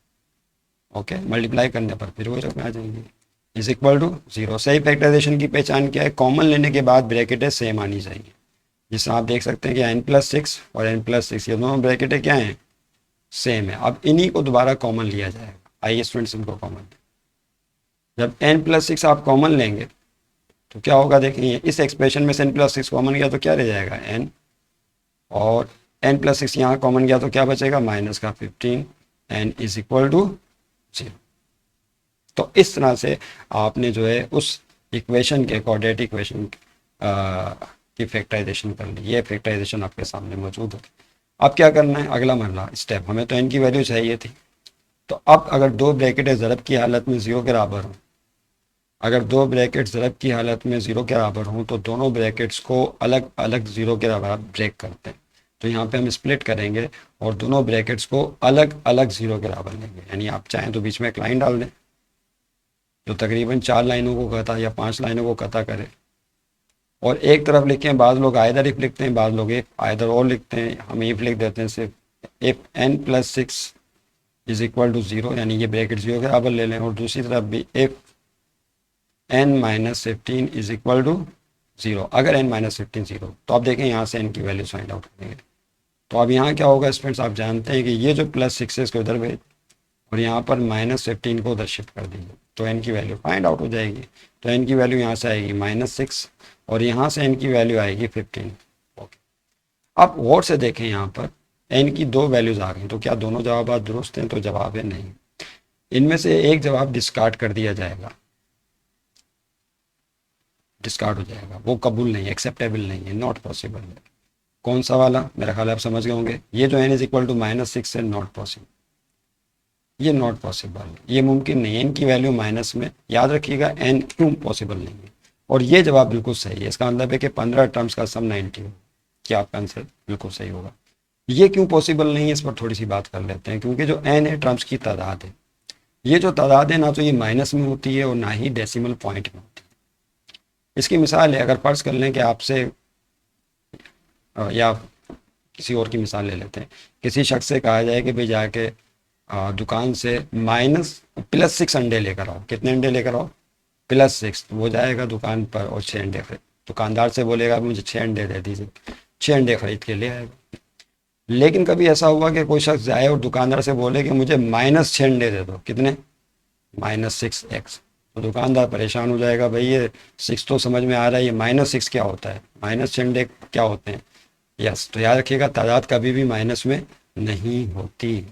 ओके, मल्टीप्लाई करने पर फिर वही रकमें आ जाएंगी, इज इक्वल टू 0। सही फैक्टराइजेशन की पहचान क्या है, कॉमन लेने के बाद ब्रैकेटें सेम आनी चाहिए। जिससे आप देख सकते हैं कि n+6 और n+6 ये दोनों ब्रैकेटें क्या हैं, सेम है। अब इन्हीं को दोबारा कॉमन लिया जाएगा। आइए स्टूडेंट्स इनको कॉमन, जब n+6 आप कॉमन लेंगे तो क्या होगा, देखिए इस एक्सप्रेशन में से n+6 कॉमन गया तो क्या रह जाएगा, n, और n+6 यहाँ कॉमन गया तो क्या बचेगा, -15, n इज इक्वल टू 0। तो इस तरह से आपने जो है उस इक्वेशन के क्वाड्रेटिक इक्वेशन की फैक्टराइजेशन कर ली। ये फैक्टराइजेशन आपके सामने मौजूद है। अब क्या करना है, अगला मरला स्टेप, हमें तो n की वैल्यू चाहिए थी। तो अब अगर दो ब्रैकेटें ज़रब की हालत में 0 के बराबर हों, अगर दो ब्रैकेट ज़रब की हालत में 0 के बराबर हों तो दोनों ब्रैकेट्स को अलग अलग 0 के बराबर ब्रेक करते हैं। तो यहाँ पे हम स्प्लिट करेंगे और दोनों ब्रैकेट्स को अलग अलग 0 के बराबर लेंगे। यानी आप चाहें तो बीच में एक लाइन डाल दें जो तकरीबन 4 लाइनों को कता या 5 लाइनों को कता करे, और एक तरफ लिखें। बाद लोग आयदर इफ लिखते हैं, बाद लोग इफ आयदर और लिखते हैं, हम इफ लिख देते हैं सिर्फ। If n+6 is equal to 0, यानी ये ब्रैकेट 0 के बराबर ले लें, और दूसरी तरफ भी if n-15 is equal to 0, अगर n-15 0। तो आप देखें यहाँ से n की वैल्यूज फाइंड आउट करेंगे। तो अब यहाँ क्या होगा स्टूडेंट्स, आप जानते हैं कि ये जो +6 है इसको इधर भेज और यहाँ पर -15 को उधर शिफ्ट कर दीजिए, तो n की वैल्यू फाइंड आउट हो जाएगी। तो n की वैल्यू यहाँ से आएगी -6 और यहाँ से n की वैल्यू आएगी 15। ओके, अब गौर से देखें, यहाँ पर n की दो वैल्यूज आ गई, तो क्या दोनों जवाब दुरुस्त हैं, तो जवाब है नहीं। इनमें से एक जवाब डिस्कार्ड कर दिया जाएगा, डिस्कार्ड हो जाएगा, वो कबूल नहीं, एक्सेप्टेबल नहीं है, नॉट पॉसिबल है। कौन सा वाला, मेरा ख्याल आप समझ गए होंगे, ये जो n इज इक्वल टू -6 है, नॉट पॉसिबल, ये नॉट पॉसिबल, ये मुमकिन नहीं है। n की वैल्यू माइनस में, याद रखिएगा n क्यों पॉसिबल नहीं है, और ये जवाब बिल्कुल सही है। इसका मतलब है कि 15 टर्म्स का सम 90 हो, क्या आपका आंसर बिल्कुल सही होगा। ये क्यों पॉसिबल नहीं है, इस पर थोड़ी सी बात कर लेते हैं। क्योंकि जो n है टर्म्स की तादाद है, ये जो तादाद है ना तो ये माइनस में होती है और ना ही डेसिमल पॉइंट में होती है। इसकी मिसाल है, अगर फर्ज कर लें कि आपसे, या किसी और की मिसाल ले लेते हैं, किसी शख्स से कहा जाए कि भाई जाके दुकान से +6 अंडे लेकर आओ। कितने अंडे लेकर आओ, +6। वो जाएगा दुकान पर और 6 अंडे खरीद, दुकानदार से बोलेगा मुझे 6 अंडे दे दीजिए, 6 अंडे खरीद के ले आएगा। लेकिन कभी ऐसा हुआ कि कोई शख्स जाए और दुकानदार से बोले कि मुझे -6 अंडे दे दो, कितने, -6x, तो दुकानदार परेशान हो जाएगा, भाई ये 6 तो समझ में आ रहा है, ये -6 क्या होता है, माइनस झंडे क्या होते हैं। यस, तो याद रखिएगा तादाद कभी भी माइनस में नहीं होती।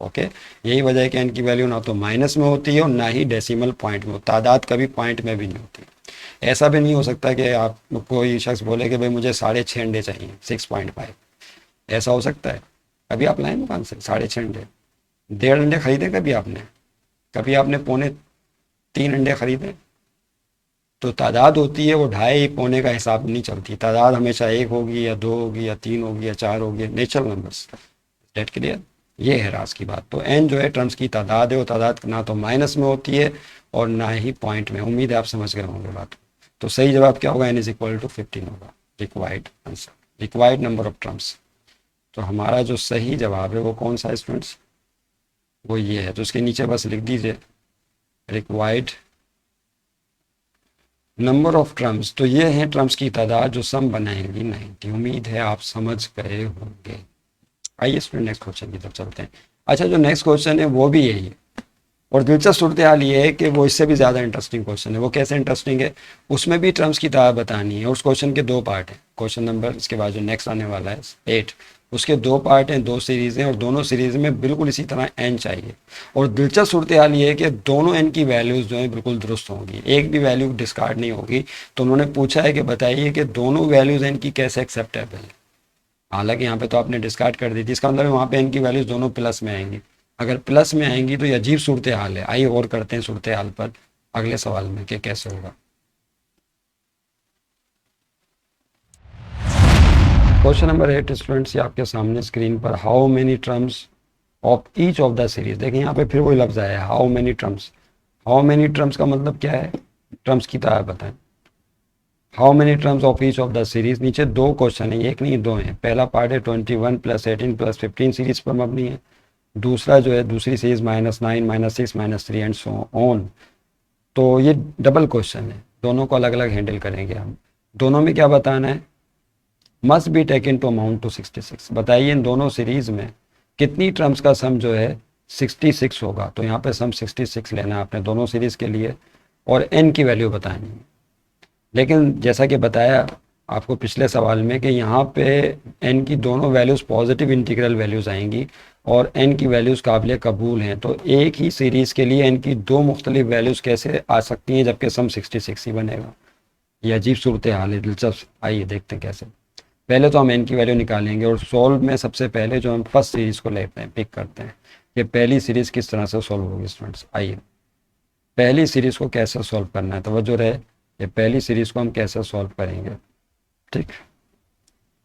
ओके, यही वजह है कि एन की वैल्यू ना तो माइनस में होती है और ना ही डेसिमल पॉइंट में। तादाद कभी पॉइंट में भी नहीं होती। ऐसा भी नहीं हो सकता कि आप कोई शख्स बोले कि भाई मुझे 6.5 अंडे चाहिए, 6.5, ऐसा हो सकता है? कभी आप लाए दुकान से 6.5 अंडे? 1.5 अंडे खरीदे कभी आपने? कभी आपने 2.25 अंडे खरीदे? तो तादाद होती है वो 2.5 पौने का हिसाब नहीं चलती। तादाद हमेशा 1 होगी या 2 होगी या 3 होगी या 4 होगी, नेचुरल नंबर्स। Date clear? ये है राज की बात। तो एन जो है टर्म्स की तादाद है, वो तादाद ना तो माइनस में होती है और ना ही पॉइंट में। उम्मीद है आप समझ गए होंगे बात। तो सही जवाब क्या होगा? एन इज इक्वल टू 15 होगा required answer, required number of terms. तो हमारा जो सही जवाब है वो कौन सा है स्टूडेंट्स? वो ये है। तो उसके नीचे बस लिख दीजिए रिक्वायर्ड नंबर ऑफ टर्म्स। तो ये हैं टर्म्स की तादाद जो सम बनाएंगी 90। उम्मीद है आप समझ गए होंगे। आइए स्टूडेंट नेक्स्ट क्वेश्चन की तरफ चलते हैं। अच्छा, जो नेक्स्ट क्वेश्चन है वो भी यही है और दिलचस्प सूरत हाल ये है कि वो इससे भी ज़्यादा इंटरेस्टिंग क्वेश्चन है। वो कैसे इंटरेस्टिंग है? उसमें भी टर्म्स की तादाद बतानी है और उस क्वेश्चन के 2 पार्ट हैं। क्वेश्चन नंबर इसके बाद जो नेक्स्ट आने वाला है 8, उसके 2 पार्ट हैं, 2 सीरीज़ हैं और दोनों सीरीज़ में बिल्कुल इसी तरह एन चाहिए। और दिलचस्प सूरत हाल ये है कि दोनों एन की वैल्यूज़ जो हैं बिल्कुल दुरुस्त होंगी, एक भी वैल्यू डिस्कार्ड नहीं होगी। तो उन्होंने पूछा है कि बताइए कि दोनों वैल्यूज़ एन की कैसे एक्सेप्टेबल है। हालांकि यहाँ पे तो आपने डिस्कार्ड कर दी थी, इसका मतलब वहाँ पे एन की वैल्यूज़ दोनों प्लस में आएंगी। अगर प्लस में आएंगी तो ये अजीब सूरत हाल है। आइए और करते हैं सूरत हाल पर अगले सवाल में कि कैसे होगा। क्वेश्चन नंबर 8 स्टूडेंट्स, ये आपके सामने स्क्रीन पर। How many terms of each of the series. देखिए यहाँ पे फिर वही लफ्ज़ आया है, how many terms. How many terms का मतलब क्या है? टर्म्स की तरह बताएं। How many terms of each of the series. नीचे 2 क्वेश्चन है, एक नहीं 2 हैं। पहला पार्ट है 21 + 18 + 15 सीरीज पर मबनी है। दूसरा जो है दूसरी सीरीज -9 -6 -3 एंड सो ऑन। तो ये डबल क्वेश्चन है, दोनों को अलग अलग हैंडल करेंगे हम। दोनों में क्या बताना है? Must be taken to amount to 66। बताइए इन दोनों सीरीज में कितनी टर्म्स का सम जो है 66 होगा। तो यहाँ पे सम 66 लेना है आपने दोनों सीरीज के लिए और एन की वैल्यू बतानी है। लेकिन जैसा कि बताया आपको पिछले सवाल में कि यहाँ पे एन की दोनों वैल्यूज़ पॉजिटिव इंटीग्रल वैल्यूज़ आएंगी और एन की वैल्यूज़ काबिल कबूल हैं। तो एक ही सीरीज़ के लिए एन की 2 मुख्तलिफ वैल्यूज़ कैसे आ सकती हैं जबकि सम 66 ही बनेगा? ये अजीब सूरत हाल है, दिलचस्प। आइए देखते हैं कैसे। पहले तो हम एन की वैल्यू निकालेंगे और सॉल्व में सबसे पहले जो हम फर्स्ट सीरीज़ को लेते हैं, पिक करते हैं कि पहली सीरीज़ किस तरह से सॉल्व होगी। स्टूडेंट्स आइए पहली सीरीज़ को कैसे सॉल्व करना है, तवज्जो रहे। ये पहली सीरीज़ को हम कैसे सॉल्व करेंगे, ठीक?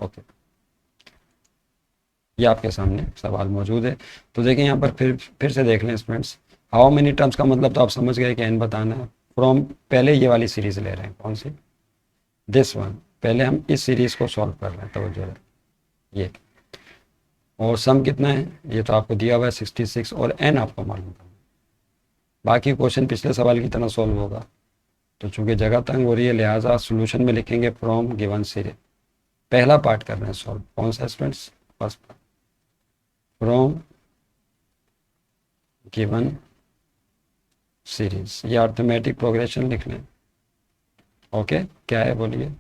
ओके, ये आपके सामने सवाल मौजूद है। तो देखिए यहाँ पर फिर से देख लें स्टूडेंट्स। हाउ मेनी टर्म्स का मतलब तो आप समझ गए कि एन बताना है। फ्रॉम पहले ये वाली सीरीज़ ले रहे हैं, कौन सी? This one. पहले हम इस सीरीज़ को सॉल्व कर रहे हैं, तवज्जो रहे ये। और सम कितना है ये तो आपको दिया हुआ है 66 और एन आपको मालूम था। बाकी क्वेश्चन पिछले सवाल की तरह सॉल्व होगा। तो चूंकि जगह तंग हो रही है लिहाजा सोल्यूशन में लिखेंगे फ्रॉम गिवन सीरीज। पहला पार्ट कर रहे हैं सॉल्व, कौन सा students? First part, from given series. ये अर्थमेटिक प्रोग्रेशन लिख लें। ओके, क्या है बोलिए?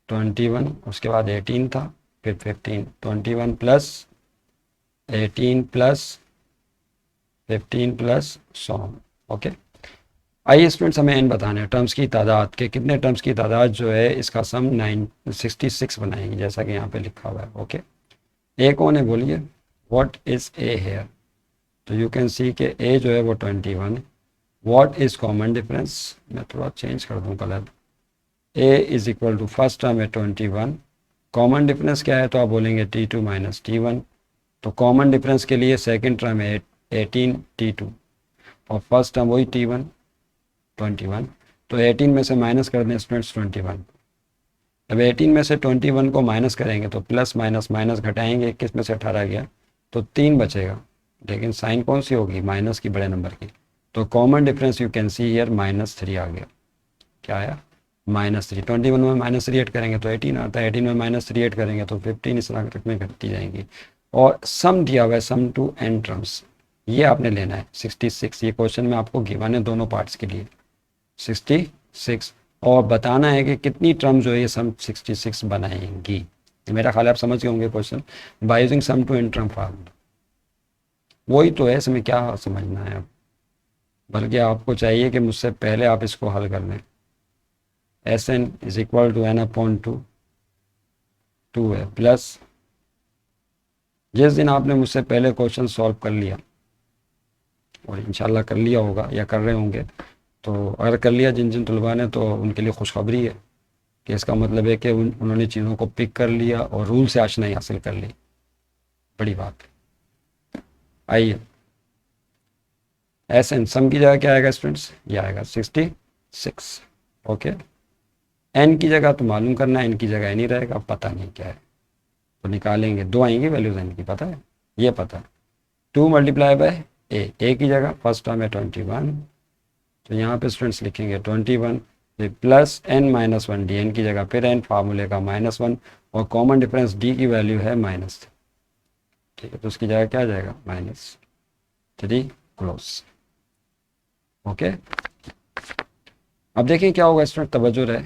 21, उसके बाद 18 था, फिर 15, 21 + 18 + 15 + 100। ओके, आइए स्टूडेंट्स हमें एन बताना है टर्म्स की तादाद के। कितने टर्म्स की तादाद जो है इसका सम 66 बनाएंगे जैसा कि यहाँ पे लिखा हुआ है। ओके, ए कौन है बोलिए? What is A here? तो यू कैन सी कि ए जो है वो 21 है। What is common difference? मैं थोड़ा चेंज कर दूँ colour. A is equal to first term है 21, कॉमन डिफरेंस क्या है? तो आप बोलेंगे T2 - T1। तो कॉमन डिफरेंस के लिए सेकेंड टर्म है 18 T2 और फर्स्ट टर्म वही T1 21। तो 18 में से माइनस कर दें स्टूडेंट्स 21। अब 18 में से 21 को माइनस करेंगे तो प्लस माइनस माइनस घटाएंगे, 21 में से 18 गया तो 3 बचेगा। लेकिन साइन कौन सी होगी? माइनस की, बड़े नंबर की। तो common difference you can see here -3 आ गया। क्या आया? -3। 21 में -3 ऐड करेंगे तो 18 आता है, 18 में -3 ऐड करेंगे तो 15, इस तरह में घटती जाएंगी। और सम दिया हुआ है, सम टू एन टर्म्स, ये आपने लेना है 66। ये क्वेश्चन में आपको गिवन है दोनों पार्ट्स के लिए। 66 और बताना है कि कितनी टर्म जो है ये सम 66 बनाएंगी। मेरा ख्याल है आप समझ गए होंगे question, by using sum to N term formula. वही तो है, इसमें क्या समझना है अब, बल्कि आपको चाहिए कि मुझसे पहले आप इसको हल कर लें। S N is equal to N upon two है प्लस, जिस दिन आपने मुझसे पहले क्वेश्चन सॉल्व कर लिया, और इंशाल्लाह कर लिया होगा या कर रहे होंगे, तो अगर कर लिया जिन जिन तलबा ने, तो उनके लिए खुशखबरी है कि इसका मतलब है कि उन्होंने चीज़ों को पिक कर लिया और रूल से आशनाई हासिल कर ली। बड़ी बात है। आइए, एस एन सम की जगह क्या आएगा स्टूडेंट्स, ये आएगा 66। ओके, एन की जगह तो मालूम करना है, एन की जगह एन ही रहेगा, पता नहीं क्या है तो निकालेंगे, दो आएंगी वैल्यूज एन की, पता है, ये पता है। 2 मल्टीप्लाई बाय ए की जगह फर्स्ट टर्म है 21, तो यहाँ पे स्टूडेंट्स लिखेंगे 21 plus N minus one D, N की जगह फिर एन फार्मूले का -1 और कॉमन डिफरेंस डी की वैल्यू है -3, ठीक है, तो उसकी जगह क्या आ जाएगा -3 क्लोज। ओके, अब देखिए क्या होगा स्टूडेंट, तवज्जो रहे,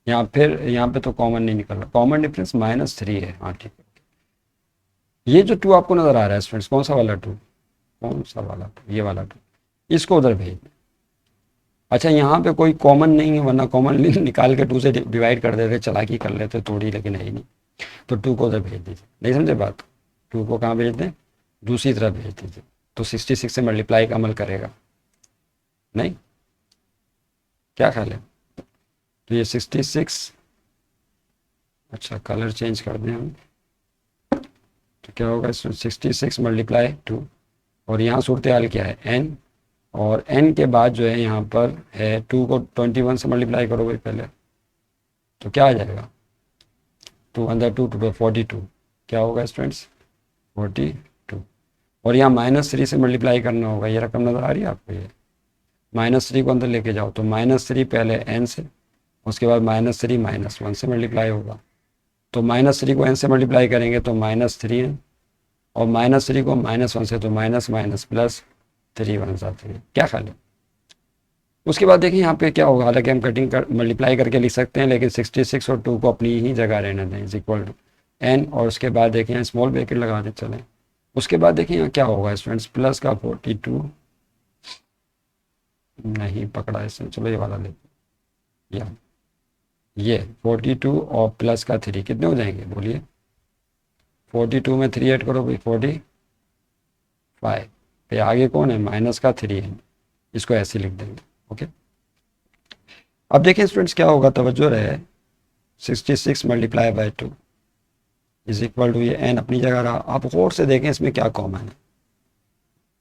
यहाँ फिर यहाँ पे तो कॉमन नहीं निकल रहा, कॉमन डिफरेंस -3 है, हाँ ठीक है। ये जो 2 आपको नजर आ रहा है स्टूडेंट्स, कौन सा वाला 2, कौन सा वाला 2, ये वाला 2, इसको उधर भेज दें। अच्छा, यहाँ पे कोई कॉमन नहीं है, वरना कॉमन निकाल के 2 से डिवाइड कर देते, चालाकी कर लेते थोड़ी, लेकिन है ही नहीं, तो 2 को उधर भेज दीजिए। नहीं समझे बात, 2 को कहाँ भेज दें, दूसरी तरफ भेज दीजिए, तो 66 से मल्टीप्लाई का अमल करेगा नहीं, क्या ख्याल है, तो ये 66, अच्छा कलर चेंज कर दें हम, तो क्या होगा, 66 मल्टीप्लाई 2, और यहाँ सूरत हाल क्या है n, और n के बाद जो है यहाँ पर है 2 को 21 से मल्टीप्लाई करो भाई पहले, तो क्या आ जाएगा, 2 अंदर 2 2 42, क्या होगा स्टूडेंट्स 42, और यहाँ -3 से मल्टीप्लाई करना होगा, ये रकम नज़र आ रही है आपको, ये -3 को अंदर लेके जाओ, तो -3 पहले n से, उसके बाद -3 -1 से मल्टीप्लाई होगा, तो -3 को n से मल्टीप्लाई करेंगे तो -3n, और -3 को -1 से तो माइनस माइनस प्लस 3 1 3, क्या ख्याल है। उसके बाद देखिए यहाँ पे क्या होगा, हालांकि हम कटिंग कर मल्टीप्लाई करके लिख सकते हैं, लेकिन 66 और 2 को अपनी ही जगह रहने दें, इज इक्वल टू n, और उसके बाद देखिए यहाँ स्मॉल ब्रैकेट लगा दें चलें। उसके बाद देखिए यहाँ क्या होगा स्टूडेंट्स, प्लस का 42 नहीं पकड़ा इसने, चलो ये वाला लेते हैं, ये 42 और प्लस का 3 कितने हो जाएंगे बोलिए, 42 में 3 ऐड करो भाई 45, फिर आगे कौन है, माइनस का 3 है, इसको ऐसे लिख देंगे। ओके, अब देखिए स्टूडेंट्स क्या होगा, तवज्जो रहे, 66 multiply by 2 is equal to, ये एन अपनी जगह रहा, आप गौर से देखें इसमें क्या कॉमन है,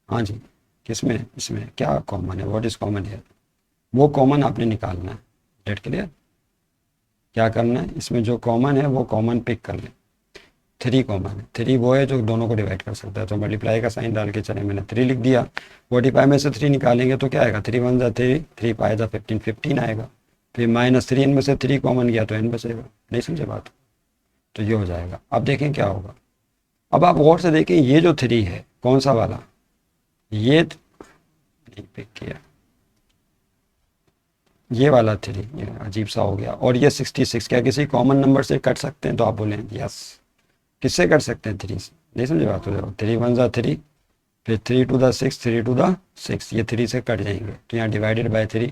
हाँ जी किसमें, इसमें क्या कॉमन है, व्हाट इज कॉमन है, वो कॉमन आपने निकालना है, डेट क्लियर, क्या करना है, इसमें जो कॉमन है वो कॉमन पिक कर लें, 3 कॉमन है, 3 वो है जो दोनों को डिवाइड कर सकता है, तो मल्टीप्लाई का साइन डाल के चले, मैंने 3 लिख दिया, 45 में से 3 निकालेंगे तो क्या आएगा, 3 1 3, 3 5 15, 15 आएगा, फिर -3 में से 3 कॉमन गया तो n बचेगा, नहीं समझे बात, तो ये हो जाएगा। अब देखें क्या होगा, अब आप गौर से देखें, ये जो 3 है कौन सा वाला, ये नहीं पिक किया, ये वाला 3, ये अजीब सा हो गया, और ये 66 क्या किसी कॉमन नंबर से कट सकते हैं, तो आप बोलें यस, किससे कर सकते हैं, 3 से, नहीं समझे बात, हो जाओ 3 1 3, फिर 3 2 6, 3 2 6, ये 3 से कट जाएंगे, तो यहाँ डिवाइडेड बाय 3,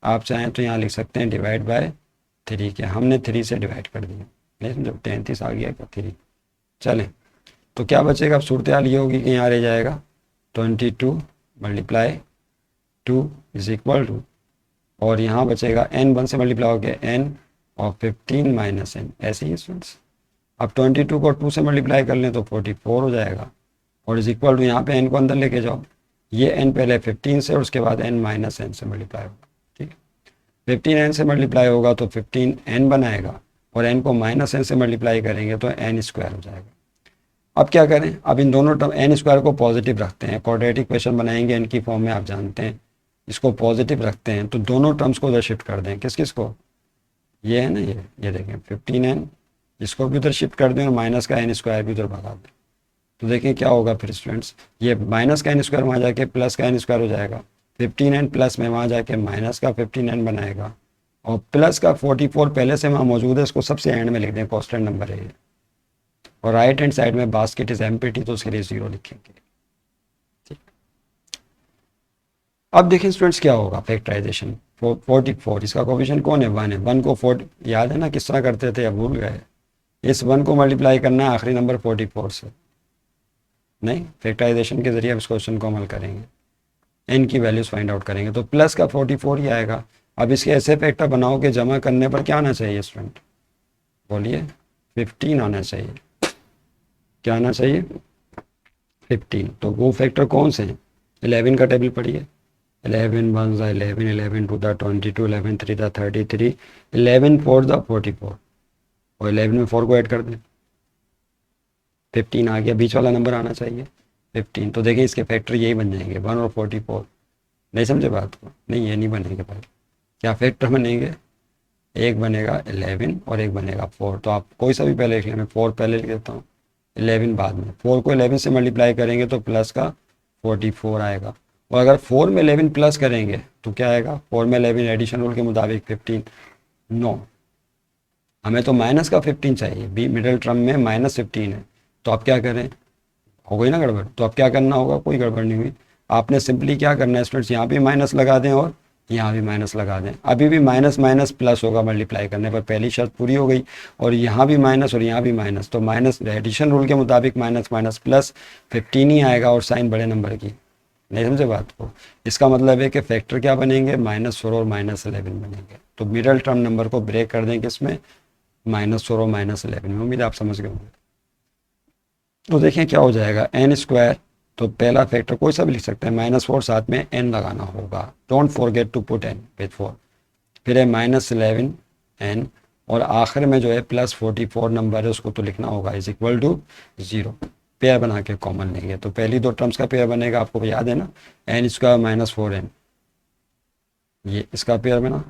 आप चाहें तो यहाँ लिख सकते हैं डिवाइड बाय 3, क्या हमने 3 से डिवाइड कर दिया, नहीं समझो, 33 आ गया क्या 3, चलें, तो क्या बचेगा, अब सूरत हाल ये होगी कि यहाँ रह जाएगा 22 मल्टीप्लाई 2 इज इक्वल टू, और यहाँ बचेगा n 1 से मल्टीप्लाई हो गया n, और 15 माइनस n, ऐसे ही स्टूडेंट्स, अब 22 को 2 से मल्टीप्लाई कर लें तो 44 हो जाएगा, और इज इक्वल टू यहाँ पे n को अंदर लेके जाओ, ये n पहले 15 से और उसके बाद n माइनस n से मल्टीप्लाई होगा, ठीक है, 15 n से मल्टीप्लाई होगा तो 15 n बनाएगा, और n को -n से मल्टीप्लाई करेंगे तो n स्क्वायर हो जाएगा। अब क्या करें, अब इन दोनों टर्म n स्क्वायर को पॉजिटिव रखते हैं, क्वाड्रेटिक इक्वेशन बनाएंगे n की फॉर्म में, आप जानते हैं इसको पॉजिटिव रखते हैं, तो दोनों टर्म्स को उधर शिफ्ट कर दें, किस किस को, ये है ना, ये देखें 15n, इसको भी उधर शिफ्ट कर दें, और माइनस का n स्क्वायर भी उधर भगा दें, तो देखें क्या होगा फिर स्टूडेंट्स, ये माइनस का n स्क्वायर वहाँ जाके प्लस का n स्क्वायर हो जाएगा, 15n प्लस में वहाँ जाके माइनस का 15n बनाएगा, और प्लस का 44 पहले से वहाँ मौजूद है, इसको सबसे एंड में लिख दें, कांस्टेंट नंबर है ये। और राइट हैंड साइड में बास्केट इज एम्प्टी, तो उसके लिए 0 लिखेंगे। ठीक। अब देखिए स्टूडेंट्स क्या होगा फैक्टराइजेशन। 44 इसका कोफिशिएंट कौन है, 1 है। 1 को 4 याद है ना किस तरह करते थे, अब भूल गए। इस 1 को मल्टीप्लाई करना है आखिरी नंबर 44 से, नहीं, फैक्टराइजेशन के जरिए अब इस क्वेश्चन को अमल करेंगे, एन की वैल्यूज फाइंड आउट करेंगे। तो प्लस का 44 ही आएगा। अब इसके ऐसे फैक्टर बनाओ कि जमा करने पर क्या आना चाहिए स्टूडेंट, बोलिए, 15 आना चाहिए। क्या आना चाहिए, 15। तो वो फैक्टर कौन से हैं, 11 का टेबल पढ़िए, 11 1 ज़ा 11, 11 2 ज़ा 22, 11 3 ज़ा 33, 11 4 ज़ा 44, और 11 में 4 को ऐड कर दें, 15 आ गया। बीच वाला नंबर आना चाहिए 15। तो देखिए इसके फैक्टर यही बन जाएंगे, 1 और 44। नहीं समझे बात को, नहीं ये नहीं बनेंगे भाई। क्या फैक्टर बनेंगे, एक बनेगा 11 और एक बनेगा 4। तो आप कोई सा भी पहले लिख लें, मैं 4 पहले लिख देता हूँ, 11 बाद में। 4 को 11 से मल्टीप्लाई करेंगे तो प्लस का 44 आएगा, और अगर 4 में 11 प्लस करेंगे तो क्या आएगा, 4 में 11 एडिशन रूल के मुताबिक 15। नो, हमें तो माइनस का 15 चाहिए, बी मिडिल टर्म में -15 है। तो आप क्या करें, हो गई ना गड़बड़। तो अब क्या करना होगा, कोई गड़बड़ नहीं हुई। आपने सिंपली क्या करना है स्टूडेंट्स, यहाँ भी माइनस लगा दें और यहाँ भी माइनस लगा दें। अभी भी माइनस माइनस प्लस होगा मल्टीप्लाई करने पर, पहली शर्त पूरी हो गई। और यहाँ भी माइनस और यहाँ भी माइनस, तो माइनस एडिशन रूल के मुताबिक माइनस माइनस प्लस 15 ही आएगा, और साइन बड़े नंबर की। नहीं समझे बात को। इसका मतलब है कि फैक्टर क्या बनेंगे, -4 और -11 बनेंगे। तो मिडल टर्म नंबर को ब्रेक कर दें किसमें, -4 और -11 में। उम्मीद आप समझ गए होंगे। तो देखें क्या हो जाएगा, एन स्क्वायर, तो पहला फैक्टर कोई सा भी लिख सकते हैं, -4 साथ में एन लगाना होगा, don't forget to put N with 4। फिर है -11 एन, और आखिर में जो है +44 नंबर है उसको तो लिखना होगा, इज इक्वल टू 0। पेयर बना के कॉमन लेंगे, तो पहली दो टर्म्स का पेयर बनेगा, आपको याद है ना, एन स्क्वायर -4n, ये इसका पेयर बना,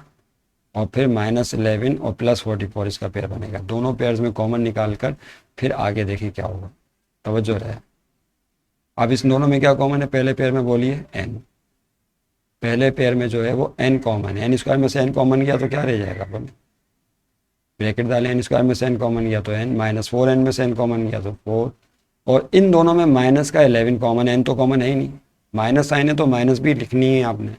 और फिर -11 और +44 इसका पेयर बनेगा। दोनों पेयर्स में कॉमन निकाल कर फिर आगे देखें क्या होगा, तवज्जो रहे। अब इस दोनों में क्या कॉमन है, पहले पेयर में बोलिए एन, पहले पेयर में जो है वो एन कॉमन है। एन स्क्वायर में से एन कॉमन गया तो क्या रह जाएगा, अपन ब्रैकेट डालें, एन स्क्वायर में से एन कॉमन गया तो एन, -4n में से एन कॉमन गया तो 4, और इन दोनों में माइनस का 11 कॉमन है, एन तो कॉमन है ही नहीं, माइनस साइन है तो माइनस भी लिखनी है आपने।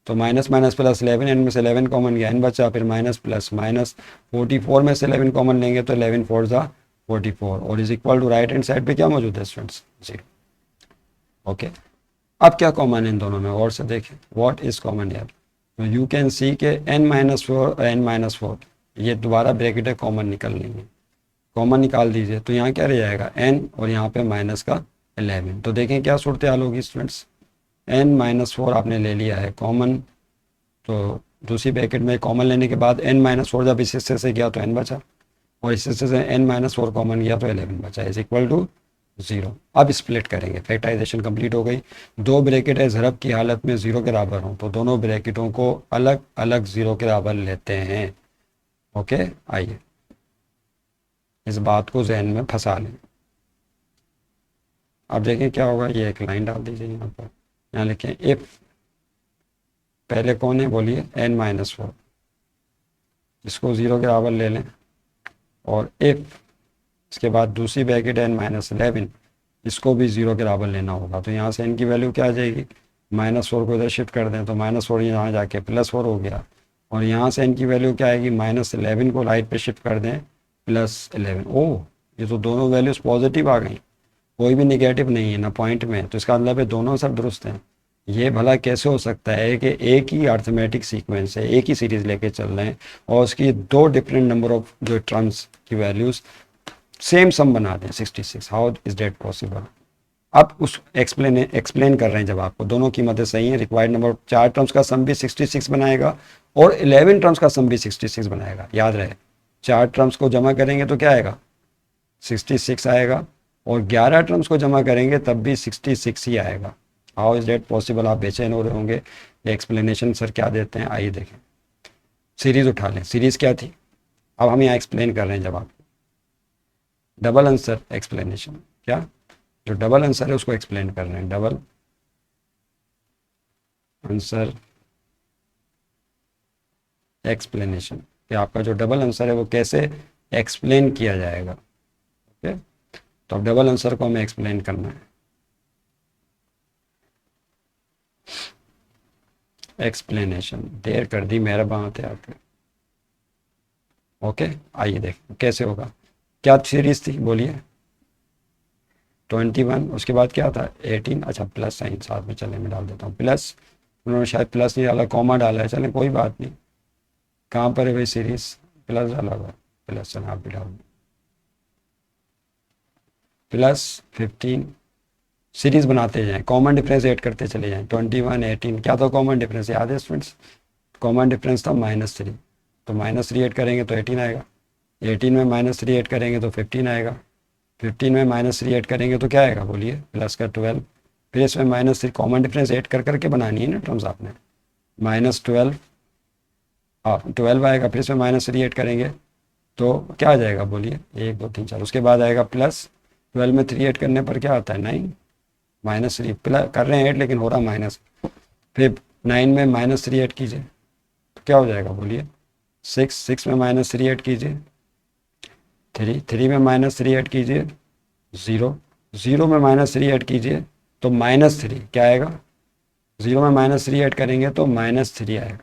तो माइनस माइनस प्लस 11, एन में से 11 कॉमन गया, एन बचा, फिर माइनस प्लस -44 में से 11 कॉमन लेंगे तो 11 4 ज़ा 44, और is equal to right hand side पे क्या मौजूद है स्टूडेंट्स, 0। ओके, अब क्या कॉमन है इन दोनों में, और से देखें व्हाट इज कॉमन यार। तो यू कैन सी के n-4 n-4 ये दोबारा ब्रैकेट है, कॉमन निकल लेंगे, कॉमन निकाल दीजिए, तो यहाँ क्या रह जाएगा n, और यहाँ पे माइनस का 11। तो देखें क्या सूरत हाल होगी स्टूडेंट्स, n-4 आपने ले लिया है कॉमन, तो दूसरी ब्रैकेट में कॉमन लेने के बाद n-4 जब इस हिस्से से गया तो n बचा, और इस हिस्से से n-4 कॉमन गया तो 11 बचा, इज इक्वल टू 0। अब स्प्लिट करेंगे, फैक्टराइजेशन कंप्लीट हो गई। दो ब्रैकेट ज़रब की हालत में 0 के बराबर हों तो दोनों ब्रैकेटों को अलग अलग 0 के बराबर लेते हैं। ओके, आइए इस बात को जहन में फंसा लें। अब देखें क्या होगा, ये एक लाइन डाल दीजिए यहाँ पर, यहाँ लिखें इफ़, पहले कौन है बोलिए n-4, इसको 0 के बराबर ले लें, और इफ़ इसके बाद दूसरी ब्रैकेट n-11, इसको भी 0 के बराबर लेना होगा। तो यहाँ से n की वैल्यू क्या आ जाएगी, -4 को इधर शिफ्ट कर दें तो -4 यहाँ जाके +4 हो गया, और यहाँ से n की वैल्यू क्या आएगी, -11 को राइट पे शिफ्ट कर दें +11। ओह, ये तो दोनों वैल्यूज़ पॉजिटिव आ गई, कोई भी निगेटिव नहीं है ना पॉइंट में, तो इसका मतलब है दोनों सब दुरुस्त हैं। ये भला कैसे हो सकता है कि एक ही अर्थमेटिक सीक्वेंस है, एक ही सीरीज़ लेके चल रहे हैं, और उसकी दो डिफरेंट नंबर ऑफ जो टर्म्स की वैल्यूज़ सेम सम बना दें 66, हाउ इज डेट पॉसिबल। अब उस एक्सप्लेन कर रहे हैं, जब आपको दोनों कीमतें सही हैं, रिक्वायर्ड नंबर 4 टर्म्स का सम भी 66 बनाएगा और 11 टर्म्स का सम भी 66 बनाएगा। याद रहे, 4 टर्म्स को जमा करेंगे तो क्या आएगा, 66 आएगा, और 11 टर्म्स को जमा करेंगे तब भी 66 ही आएगा। हाउ इज डेट पॉसिबल, आप बेचैन हो रहे होंगे, एक्सप्लेनेशन सर क्या देते हैं, आइए देखें। सीरीज उठा लें, सीरीज क्या थी, अब हम यहाँ एक्सप्लेन कर रहे हैं, जब आप डबल आंसर एक्सप्लेनेशन, क्या जो डबल आंसर है उसको एक्सप्लेन कर रहे हैं, डबल आंसर एक्सप्लेनेशन, कि आपका जो डबल आंसर है वो कैसे एक्सप्लेन किया जाएगा। ओके, तो अब डबल आंसर को हमें एक्सप्लेन करना है। एक्सप्लेनेशन, देर कर दी मेहरबान आते आते। ओके, आइए देख कैसे होगा। क्या सीरीज थी बोलिए? 21, उसके बाद क्या था 18। अच्छा प्लस साइन साथ में, चले मैं डाल देता हूँ प्लस, उन्होंने शायद प्लस नहीं डाला, कॉमा डाला है, चलें कोई बात नहीं। कहाँ पर है भाई सीरीज? प्लस डाला हुआ, प्लस चल आप भी डाल दो, प्लस 15। सीरीज बनाते जाएं, कॉमन डिफरेंस ऐड करते चले जाएं। 21 18, क्या था कॉमन डिफरेंस याद है स्टूडेंट्स? कॉमन डिफरेंस था -3, तो -3 ऐड करेंगे तो 18 आएगा। 18 में -3 ऐड करेंगे तो 15 आएगा। 15 में -3 ऐड करेंगे तो क्या आएगा बोलिए? प्लस का 12। फिर इसमें -3 कॉमन डिफरेंस ऐड कर करके बनानी है ना टर्म्स आपने। -12, हाँ 12 आएगा, फिर इसमें -3 ऐड करेंगे तो क्या आ जाएगा बोलिए? 1 2 3 4। उसके बाद आएगा प्लस, 12 में 3 ऐड करने पर क्या आता है 9, -3 प्लस कर रहे हैं ऐड लेकिन हो रहा माइनस। फिर 9 में -3 ऐड कीजिए तो क्या हो जाएगा बोलिए? 6, 6 में -3 ऐड कीजिए 3, 3 में -3 ऐड कीजिए 0, 0 में -3 ऐड कीजिए तो -3 क्या आएगा? 0 में -3 ऐड करेंगे तो -3 आएगा,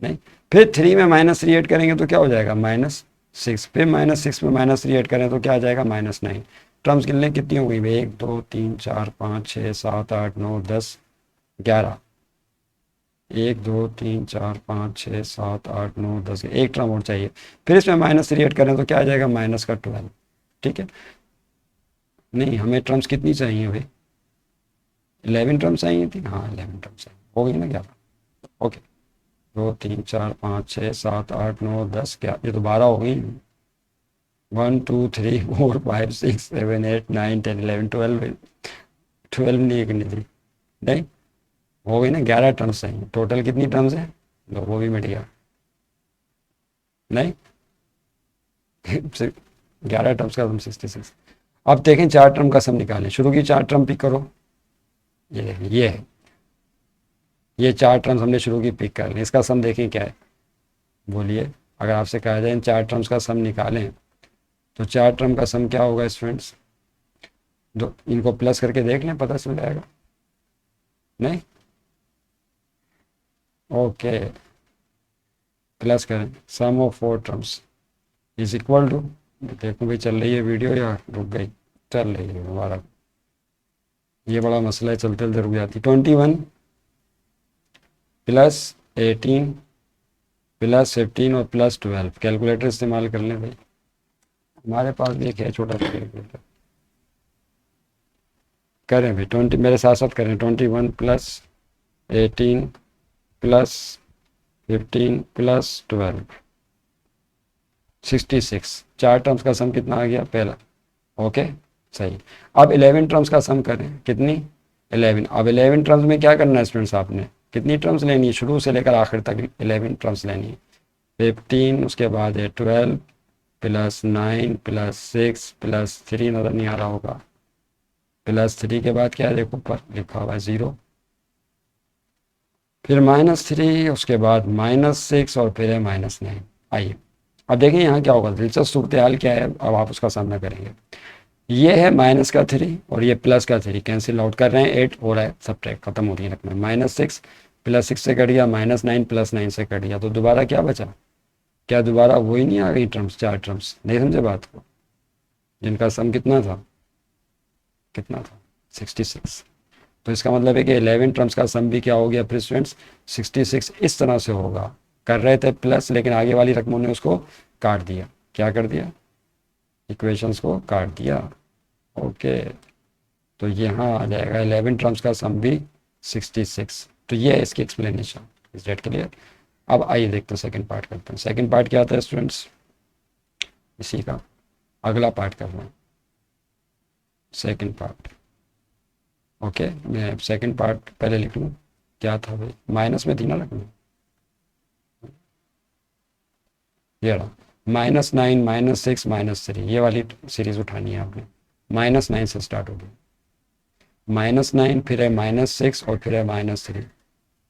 नहीं। फिर 3 में -3 ऐड करेंगे तो क्या हो जाएगा? -6। फिर -6 में -3 ऐड करें तो क्या आ जाएगा? -9। टर्म्स गिनने कितनी हो गई भाई? 1 2 3 4 5 6 7 8 9 10 11। 1 2 3 4 5 6 7 8 9 10, एक टर्म और चाहिए। फिर इसमें -3 ऐड करें तो क्या आ जाएगा? -12। ठीक है, नहीं हमें टर्म्स कितनी चाहिए भाई? 11 टर्म्स चाहिए थी, हाँ 11 टर्म्स चाहिए, हो गई ना 11। ओके, 2 3 4 5 6 7 8 9 10 क्या, ये तो 12 हो गई। 1 2 3 4 5 6 7 8 9 10 11 12, 12 नहीं करनी थी, नहीं हो गई ना। 11 टर्म्स चाहिए, टोटल कितनी टर्म्स है? लो वो भी मिट गया, नहीं 11 टर्म्स का सम 66। अब देखें 4 टर्म का सम निकालें, शुरू की 4 टर्म पिक करो। ये देखें, ये है, ये 4 टर्म्स हमने शुरू की पिक कर ली, इसका सम देखें क्या है बोलिए? अगर आपसे कहा जाए इन 4 टर्म्स का सम निकालें तो 4 टर्म का सम क्या होगा स्टूडेंट्स? दो, इनको प्लस करके देख लें, पता चल जाएगा, नहीं? ओके, प्लस करें, sum of 4 terms is equal to, देखो भाई चल रही है वीडियो या रुक गई? चल रही है दोबारा, ये बड़ा मसला है, चलते चलते रुक जाती। 21 प्लस 18 प्लस 15 और प्लस 12, कैलकुलेटर इस्तेमाल कर लें भाई, हमारे पास भी एक है छोटा सा कैलकुलेटर। करें भाई 20, मेरे साथ साथ करें। 21 प्लस 18 प्लस 15 प्लस 12, 66। 4 टर्म्स का सम कितना आ गया पहला? ओके सही। अब 11 टर्म्स का सम करें, कितनी? 11। अब 11 टर्म्स में क्या करना है स्टूडेंट्स आपने? कितनी टर्म्स लेनी है? शुरू से लेकर आखिर तक 11 टर्म्स लेनी है। 15, उसके बाद है 12 प्लस 9 प्लस 6 प्लस 3, नज़र नहीं आ रहा होगा, +3 के बाद क्या है देखो ऊपर लिखा हुआ है 0, फिर -3, उसके बाद -6 और फिर है -9। आइए अब देखें यहाँ क्या होगा, दिलचस्प सूरत हाल क्या है, अब आप उसका सामना करेंगे। ये है माइनस का 3 और ये प्लस का 3, कैंसिल आउट कर रहे हैं, 8 हो रहा है, सब ट्रैक खत्म हो रही है रकमें। -6 +6 से कट गया, -9 +9 से कट गया, तो दोबारा क्या बचा? क्या दोबारा वही नहीं आ गई टर्म्स? 4 टर्म्स, नहीं समझे बात को, जिनका सम कितना था? कितना था? 66। तो इसका मतलब है कि 11 टर्म्स का सम भी क्या हो गया फिर स्टूडेंट्स? 66 इस तरह से होगा। कर रहे थे प्लस, लेकिन आगे वाली रकमों ने उसको काट दिया। क्या कर दिया? इक्वेशंस को काट दिया। ओके, तो यहाँ आ जाएगा 11 टर्म्स का सम भी 66। तो ये है इसकी एक्सप्लेनेशन। Is that clear? अब आइए देखते हैं सेकंड पार्ट करते हैं। सेकंड पार्ट क्या आता है स्टूडेंट्स? इसी का अगला पार्ट कर रहे हैं, सेकंड पार्ट। ओके, मैं सेकंड पार्ट पहले लिख लूँ। क्या था भाई? माइनस में थी ना रकम, ये रहा -9 -6 -3, ये वाली सीरीज उठानी है आपने। -9 से स्टार्ट होगी, -9 फिर है -6 और फिर है -3,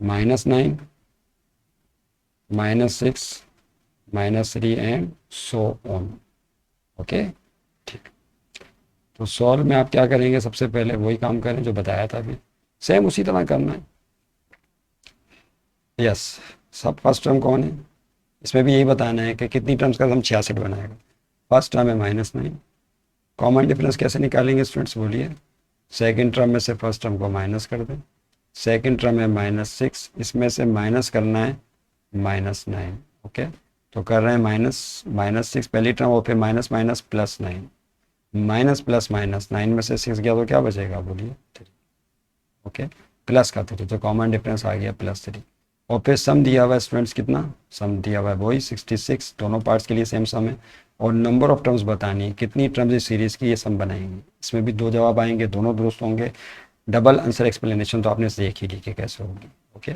-9, -6, -3 एंड सो ऑन। ओके, ठीक। तो सॉल्व में आप क्या करेंगे, सबसे पहले वही काम करें जो बताया था अभी, सेम उसी तरह करना है। यस, सब फर्स्ट टर्म कौन है, इसमें भी यही बताना है कि कितनी टर्म्स का हम 66 बनाएगा। फर्स्ट टर्म है -9, कॉमन डिफरेंस कैसे निकालेंगे स्टूडेंट्स बोलिए। सेकंड टर्म में से फर्स्ट टर्म को माइनस कर दें, सेकंड टर्म है -6, इसमें से माइनस करना है -9। ओके, तो कर रहे हैं -6 पहली टर्म और फिर minus minus +9, minus plus minus 9 में से 6 गया तो क्या बचेगा बोलिए 3। ओके, प्लस का 3, तो कॉमन डिफरेंस आ गया +3। और फिर सम दिया हुआ है स्टूडेंट्स, कितना सम दिया हुआ है वही 66, दोनों पार्ट्स के लिए सेम सम है। और नंबर ऑफ टर्म्स बतानी है, कितनी टर्म्स इस सीरीज़ की, ये सम बनाएंगे। इसमें भी 2 जवाब आएंगे, दोनों दुरुस्त होंगे। डबल आंसर एक्सप्लेनेशन तो आपने देख ही ली कि कैसे होगी। ओके,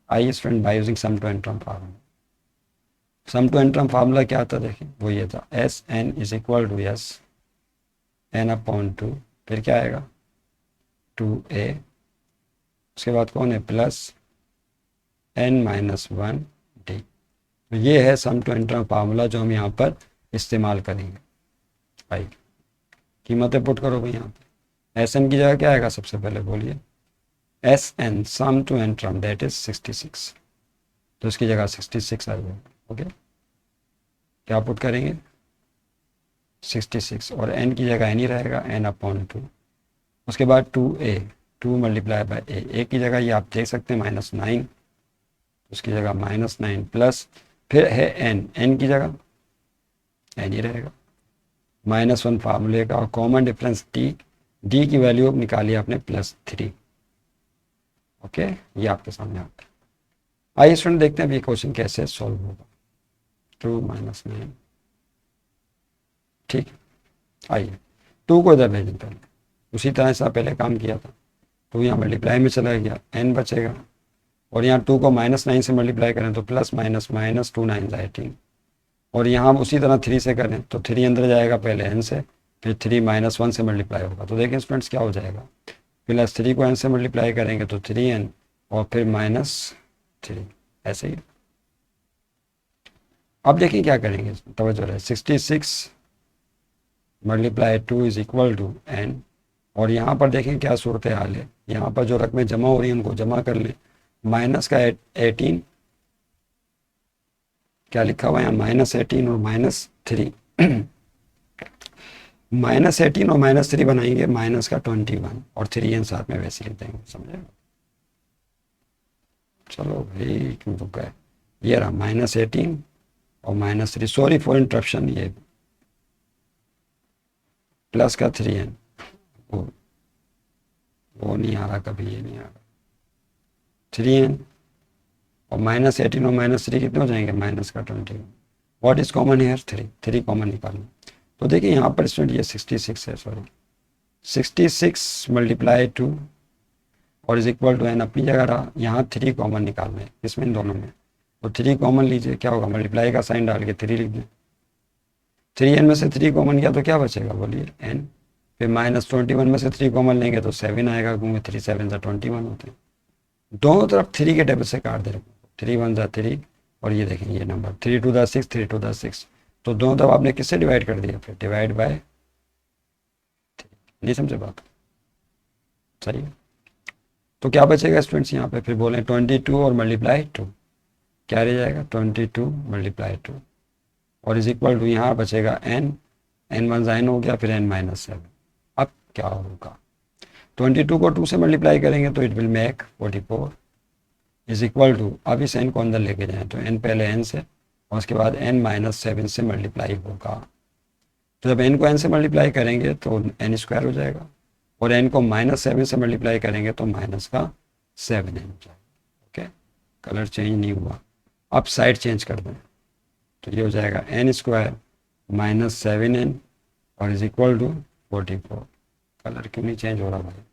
आइए student, by using sum to N term formula. Sum to N term formula क्या था देखें, वो ये था SN is equal to SN/2, फिर क्या आएगा 2A, उसके बाद कौन है +N-1D। तो ये है सम टू एन टर्म फार्मूला जो हम यहाँ पर इस्तेमाल करेंगे। भाई कीमतें पुट करो भाई, यहाँ पे SN की जगह क्या आएगा सबसे पहले बोलिए, SN sum to N term that is 66, तो इसकी जगह 66 आ जाएगा। ओके, क्या पुट करेंगे 66, और n की जगह n ही रहेगा N/2। उसके बाद 2A, 2 मल्टीप्लाई बाय A की जगह ये आप देख सकते हैं -9, उसकी जगह -9 प्लस फिर है n की जगह n ही रहेगा, -1 फार्मूले का, और कॉमन डिफरेंस d की वैल्यू निकाली आपने +3। ओके, ये आपके सामने आता है। आइए स्टूडेंट देखते हैं ये क्वेश्चन कैसे सॉल्व होगा। 2 - 9, ठीक। आइए 2 को इधर भेजें, पहले उसी तरह से पहले काम किया था। 2 यहाँ मल्टीप्लाई में चला गया, n बचेगा, और यहाँ 2 को -9 से मल्टीप्लाई करें तो प्लस माइनस माइनस 2 9 18, और यहाँ हम उसी तरह 3 से करें तो 3 अंदर जाएगा पहले n से, फिर 3 -1 से मल्टीप्लाई होगा। तो देखिए स्टूडेंट्स क्या हो जाएगा, +3 को n से मल्टीप्लाई करेंगे तो 3n, और फिर -3, ऐसे ही। अब देखिए क्या करेंगे, तवज्जो रहे, 66 × 2 इज इक्वल टू n, और यहाँ पर देखें क्या सूरत हाल है, यहाँ पर जो रकमें जमा हो रही हैं उनको जमा कर लें। माइनस का 18 क्या लिखा हुआ है यहाँ, -18 और -3 -18 और -3 बनाएंगे, माइनस का 21 और 3n साथ में वैसे लिख देंगे, समझे। चलो भाई क्यों रुक गए, ये रहा -18 और -3, सॉरी फॉर इंटरप्शन, ये प्लस का 3n, वो नहीं आ रहा कभी, ये नहीं आ रहा, 3n और -18 और -3 कितने हो जाएंगे, माइनस का 21। What is common hair, 3 common निकालना। तो देखिए यहाँ पर स्टूडेंट ये 66 है, सॉरी 66 × 2 और इज इक्वल टू n अपनी जगह रहा, यहाँ 3 कॉमन निकालना है इसमें, इन दोनों में। तो 3 कॉमन लीजिए, क्या होगा, मल्टीप्लाई का साइन डाल के 3 लिख दें, 3n में से 3 कॉमन गया तो क्या बचेगा बोलिए n, फिर -21 में से 3 कॉमन लेंगे तो 7 आएगा, क्योंकि 3 7 से 21 होते हैं। दोनों तरफ 3 के टेबल से काट दे रहे, 3 1 = 3, और ये देखें ये नंबर 3 2 = 6, 3 2 = 6, तो दोनों तरफ आपने किससे डिवाइड कर दिया, फिर डिवाइड बाय, नहीं समझे बात, सही है। तो क्या बचेगा स्टूडेंट्स यहाँ पे, फिर बोलें 22 और × 2, क्या रह जाएगा 22 × 2, और इज इक्वल टू यहाँ बचेगा n, n1 n हो गया, फिर n - 7। अब क्या होगा, 22 को 2 से मल्टीप्लाई करेंगे तो it will make 44 is equal to, अब इस n को अंदर लेके जाएं तो n पहले n से, और उसके बाद n - 7 से मल्टीप्लाई होगा। तो जब n को n से मल्टीप्लाई करेंगे तो n² हो जाएगा, और n को -7 से मल्टीप्लाई करेंगे तो -7n हो जाएगा। ओके, कलर चेंज नहीं हुआ, अब साइड चेंज कर दें तो ये हो जाएगा n² -7n और इज इक्वल टू 44। कलर क्यों नहीं चेंज हो रहा भाई,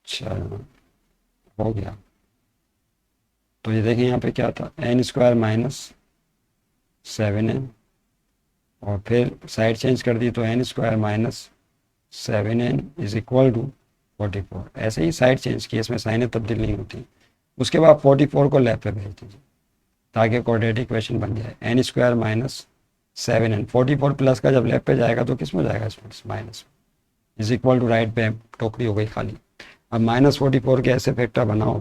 चलो हो गया। तो ये देखें यहाँ पे क्या था, n² -7n, और फिर साइड चेंज कर दी तो n² 7n is equal to 44। ऐसे ही साइड चेंज की, इसमें साइनें तब्दील नहीं होती। उसके बाद 44 को लेफ्ट पे भेज दीजिए ताकि क्वाड्रेटिक इक्वेशन बन जाए। N square minus 7n, 44 plus का जब लेफ्ट पे जाएगा तो किस में जाएगा, students minus. Is equal to right पे टोकरी हो गई खाली। अब -44 के ऐसे फैक्टर बनाओ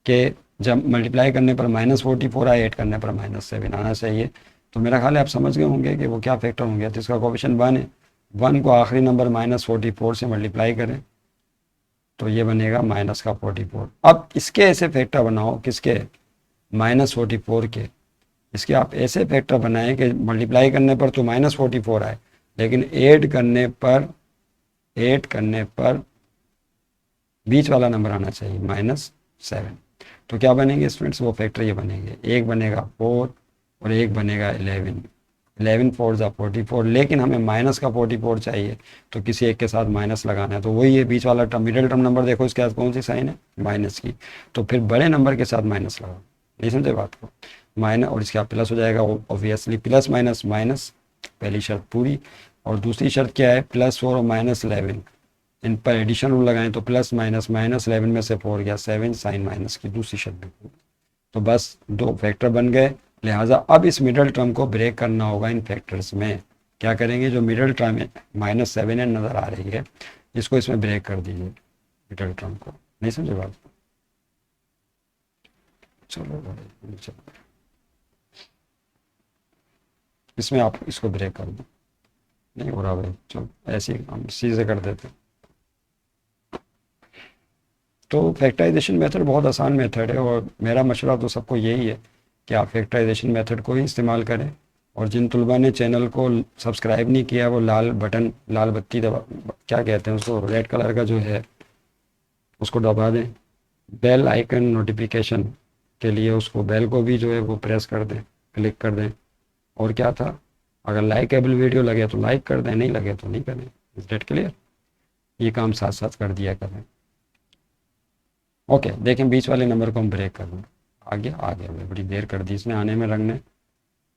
कि जब मल्टीप्लाई करने पर -44 आए, ऐड करने पर -7 आना चाहिए। तो मेरा ख्याल है आप समझ गए होंगे कि वो क्या फैक्टर होंगे। तो इसका कोएफिशिएंट 1 है, 1 को आखिरी नंबर -44 से मल्टीप्लाई करें तो ये बनेगा माइनस का 44। अब इसके ऐसे फैक्टर बनाओ, किसके, -44 के। इसके आप ऐसे फैक्टर बनाएं कि मल्टीप्लाई करने पर तो -44 आए, लेकिन ऐड करने पर बीच वाला नंबर आना चाहिए -7। तो क्या बनेंगे स्टूडेंट्स, वो फैक्टर ये बनेंगे, एक बनेगा 4 और एक बनेगा 11। 11 4 ज़ा 44, लेकिन हमें माइनस का 44 चाहिए तो किसी एक के साथ माइनस लगाना है। तो वही है बीच वाला टर्म, मिडिल टर्म नंबर देखो इसके साथ कौन सी साइन है, माइनस की। तो फिर बड़े नंबर के साथ माइनस लगाओ, नहीं समझे बात को, माइनस, और इसके बाद प्लस हो जाएगा ऑब्वियसली। प्लस माइनस माइनस, पहली शर्त पूरी। और दूसरी शर्त क्या है, +4 और -11, इन पर एडिशन रूल लगाएं तो प्लस माइनस -11 में से 4 गया 7, साइन माइनस की दूसरी शर्त भी पूरी। तो बस दो फैक्टर बन गए। लिहाजा अब इस मिडल टर्म को ब्रेक करना होगा इन फैक्टर्स में। क्या करेंगे, जो मिडल टर्म है -7n नज़र आ रही है, इसको इसमें ब्रेक कर दीजिए मिडल टर्म को। नहीं समझे बात, चलो भाई चलो, इसमें आप इसको ब्रेक कर दो। नहीं हो रहा भाई, चलो ऐसे ही हम सीधे कर देते। तो फैक्टराइजेशन मेथड बहुत आसान मेथड है, और मेरा मशवरा तो सबको यही है कि आप फैक्टराइजेशन मेथड को ही इस्तेमाल करें। और जिन तुलबा ने चैनल को सब्सक्राइब नहीं किया, वो लाल बटन, लाल बत्ती दबा, क्या कहते हैं उसको, रेड कलर का जो है उसको दबा दें। बेल आइकन नोटिफिकेशन के लिए उसको, बेल को भी जो है वो प्रेस कर दें, क्लिक कर दें। और क्या था, अगर लाइकेबल वीडियो लगे तो लाइक कर दें, नहीं लगे तो नहीं करें। इज डेट क्लियर, ये काम साथ साथ कर दिया करें। ओके, देखें बीच वाले नंबर को हम ब्रेक कर दें। आ गया भाई, बड़ी देर कर दी इसने आने में, रंग ने।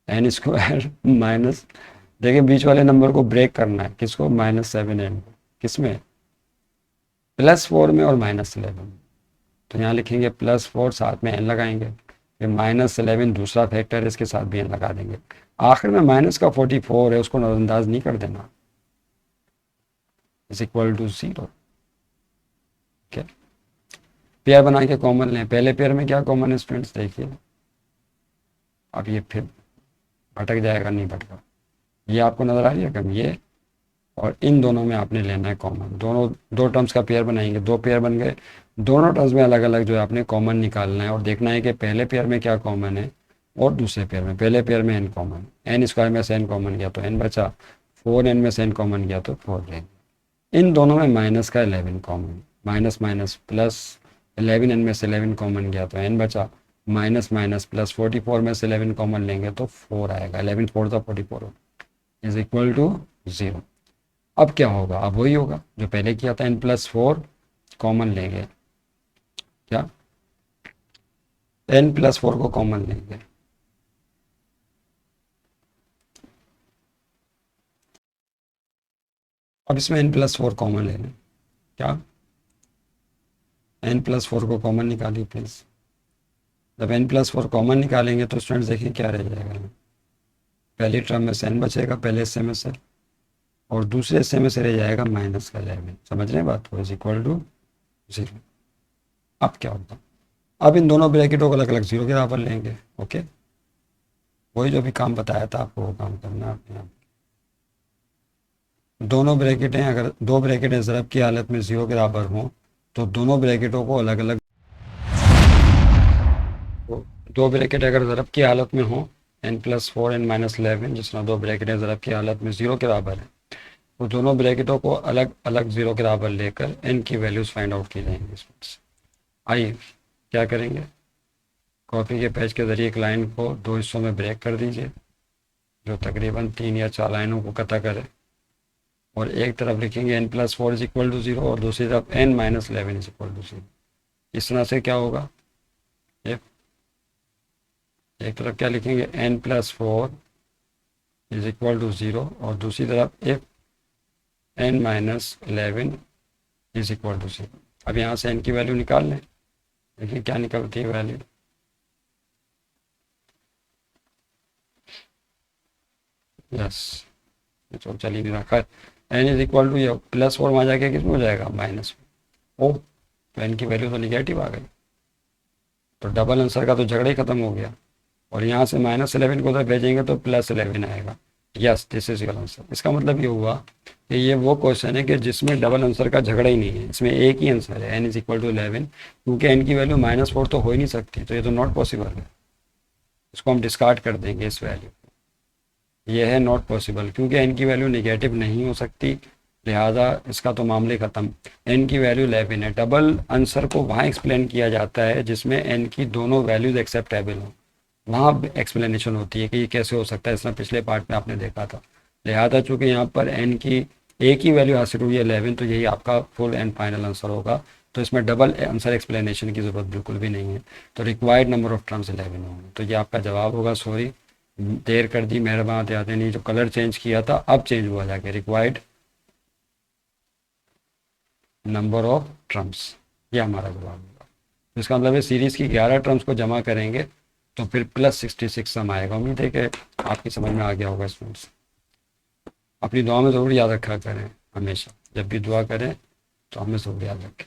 एन स्क्वायर माइनस, देखिए बीच वाले नंबर को ब्रेक करना है, किसको, -7n, किस में, +4 में और -11। तो यहाँ लिखेंगे +4, साथ में n लगाएंगे, फिर -11 दूसरा फैक्टर है, इसके साथ भी n लगा देंगे। आखिर में माइनस का 44 है, उसको नज़रअंदाज नहीं कर देना, is equal to 0। Okay, pair बना के कॉमन लें। पहले पेयर में क्या कॉमन है स्टूडेंट्स, देखिए अब ये फिर भटक जाएगा, नहीं भटका, ये आपको नज़र आ रही है कम, ये और इन दोनों में आपने लेना है कॉमन। दोनों दो टर्म्स का पेयर बनाएंगे, दो पेयर बन गए, दोनों टर्म्स में अलग अलग जो है आपने कॉमन निकालना है और देखना है कि पहले पेयर में क्या कॉमन है और दूसरे पेयर में। पहले पेयर में n कॉमन, n स्क्वायर में से n कॉमन गया तो n बचा, 4n में से n कॉमन गया तो 4 लेंगे। इन दोनों में माइनस का 11 common, minus minus plus, 11n में से 11 कॉमन गया तो n बचा, माइनस माइनस प्लस, 44 में से 11 कॉमन लेंगे तो 4 आएगा, 11 4 था 44 इज इक्वल टू 0। अब क्या होगा, अब वही होगा जो पहले किया था, n+4 कॉमन लेंगे, क्या, n+4 को कॉमन लेंगे, अब इसमें n+4 कॉमन ले लें, क्या, n+4 को कॉमन निकालिए प्लीज़। जब n+4 कॉमन निकालेंगे तो स्टूडेंट्स देखिए क्या रह जाएगा, पहली टर्म में से n बचेगा पहले हिस्से में से, और दूसरे हिस्से में से रह जाएगा -11। समझ रहे हैं बात को, इज इक्वल टू 0। अब क्या होगा, अब इन दोनों ब्रैकेटों को अलग अलग 0 के बराबर लेंगे। ओके, वही जो भी काम बताया था आपको वो काम करना है आपने। यहाँ दोनों ब्रैकेटें, अगर दो ब्रैकेटें ज़रब की हालत में 0 के बराबर हों तो दोनों ब्रैकेटों को अलग अलग, तो दो ब्रैकेट अगर ज़रब की हालत में हों, n+4 n-11, जिस तरह दो ब्रैकेटें ज़रब की हालत में 0 के बराबर है, तो दोनों ब्रैकेटों को अलग अलग 0 के बराबर लेकर n की वैल्यूज़ फाइंड आउट की जाएंगी। आइए क्या करेंगे, कॉपी के पेज के ज़रिए एक लाइन को दो हिस्सों में ब्रेक कर दीजिए जो तकरीबन 3 या 4 लाइनों को कता करे, और एक तरफ लिखेंगे n+4 इज इक्वल टू 0 और दूसरी तरफ n-11 इज इक्वल टू 0। इस तरह से क्या होगा, एक तरफ क्या लिखेंगे, n+4 इज इक्वल टू 0 और दूसरी तरफ n minus 11 is equal to 0। अब यहाँ से n की वैल्यू निकाल लें, देखिए क्या निकलती है वैल्यू। यस, ये तो चल ही नहीं रखा है। n इज इक्वल टू, ये प्लस 4 में जाके किस में हो जाएगा, माइनस में। ओ, तो n की वैल्यू तो निगेटिव आ गई, तो डबल आंसर का तो झगड़ा ही खत्म हो गया। और यहाँ से -11 को उधर भेजेंगे तो +11 आएगा। Yes, this is your answer. इसका मतलब ये हुआ कि ये वो क्वेश्चन है कि जिसमें डबल आंसर का झगड़ा ही नहीं है, इसमें एक ही आंसर है, n इज इक्वल टू 11, क्योंकि n की वैल्यू -4 तो हो ही नहीं सकती, तो ये तो नॉट पॉसिबल है। इसको हम डिस्कार्ड कर देंगे इस वैल्यू, ये है नॉट पॉसिबल, क्योंकि n की वैल्यू निगेटिव नहीं हो सकती, लिहाजा इसका तो मामले ख़त्म। n की वैल्यू 11 है। डबल आंसर को वहाँ एक्सप्लेन किया जाता है जिसमें n की दोनों वैल्यूज एक्सेप्टेबल हों, वहाँ एक्सप्लेनेशन होती है कि ये कैसे हो सकता है, इसमें पिछले पार्ट में आपने देखा था। लिहाजा चूँकि यहाँ पर n की एक ही वैल्यू हासिल हुई है 11, तो यही आपका फुल एंड फाइनल आंसर होगा। तो इसमें डबल आंसर एक्सप्लेनेशन की ज़रूरत बिल्कुल भी नहीं है। तो रिक्वायर्ड नंबर ऑफ टर्म्स 11 होंगे, तो ये आपका जवाब होगा। सॉरी, देर कर दी, मेहरबान याद नहीं, जो कलर चेंज किया था अब चेंज हुआ जाके, रिक्वायर्ड नंबर ऑफ टर्म्स, ये हमारा जवाब होगा। तो इसका मतलब है सीरीज़ की 11 टर्म्स को जमा करेंगे तो फिर +66 सम आएगा। उम्मीद है कि आपकी समझ में आ गया होगा स्टूडेंट्स। अपनी दुआ में ज़रूर याद रखा करें, हमेशा जब भी दुआ करें तो हमें ज़रूर याद रखें।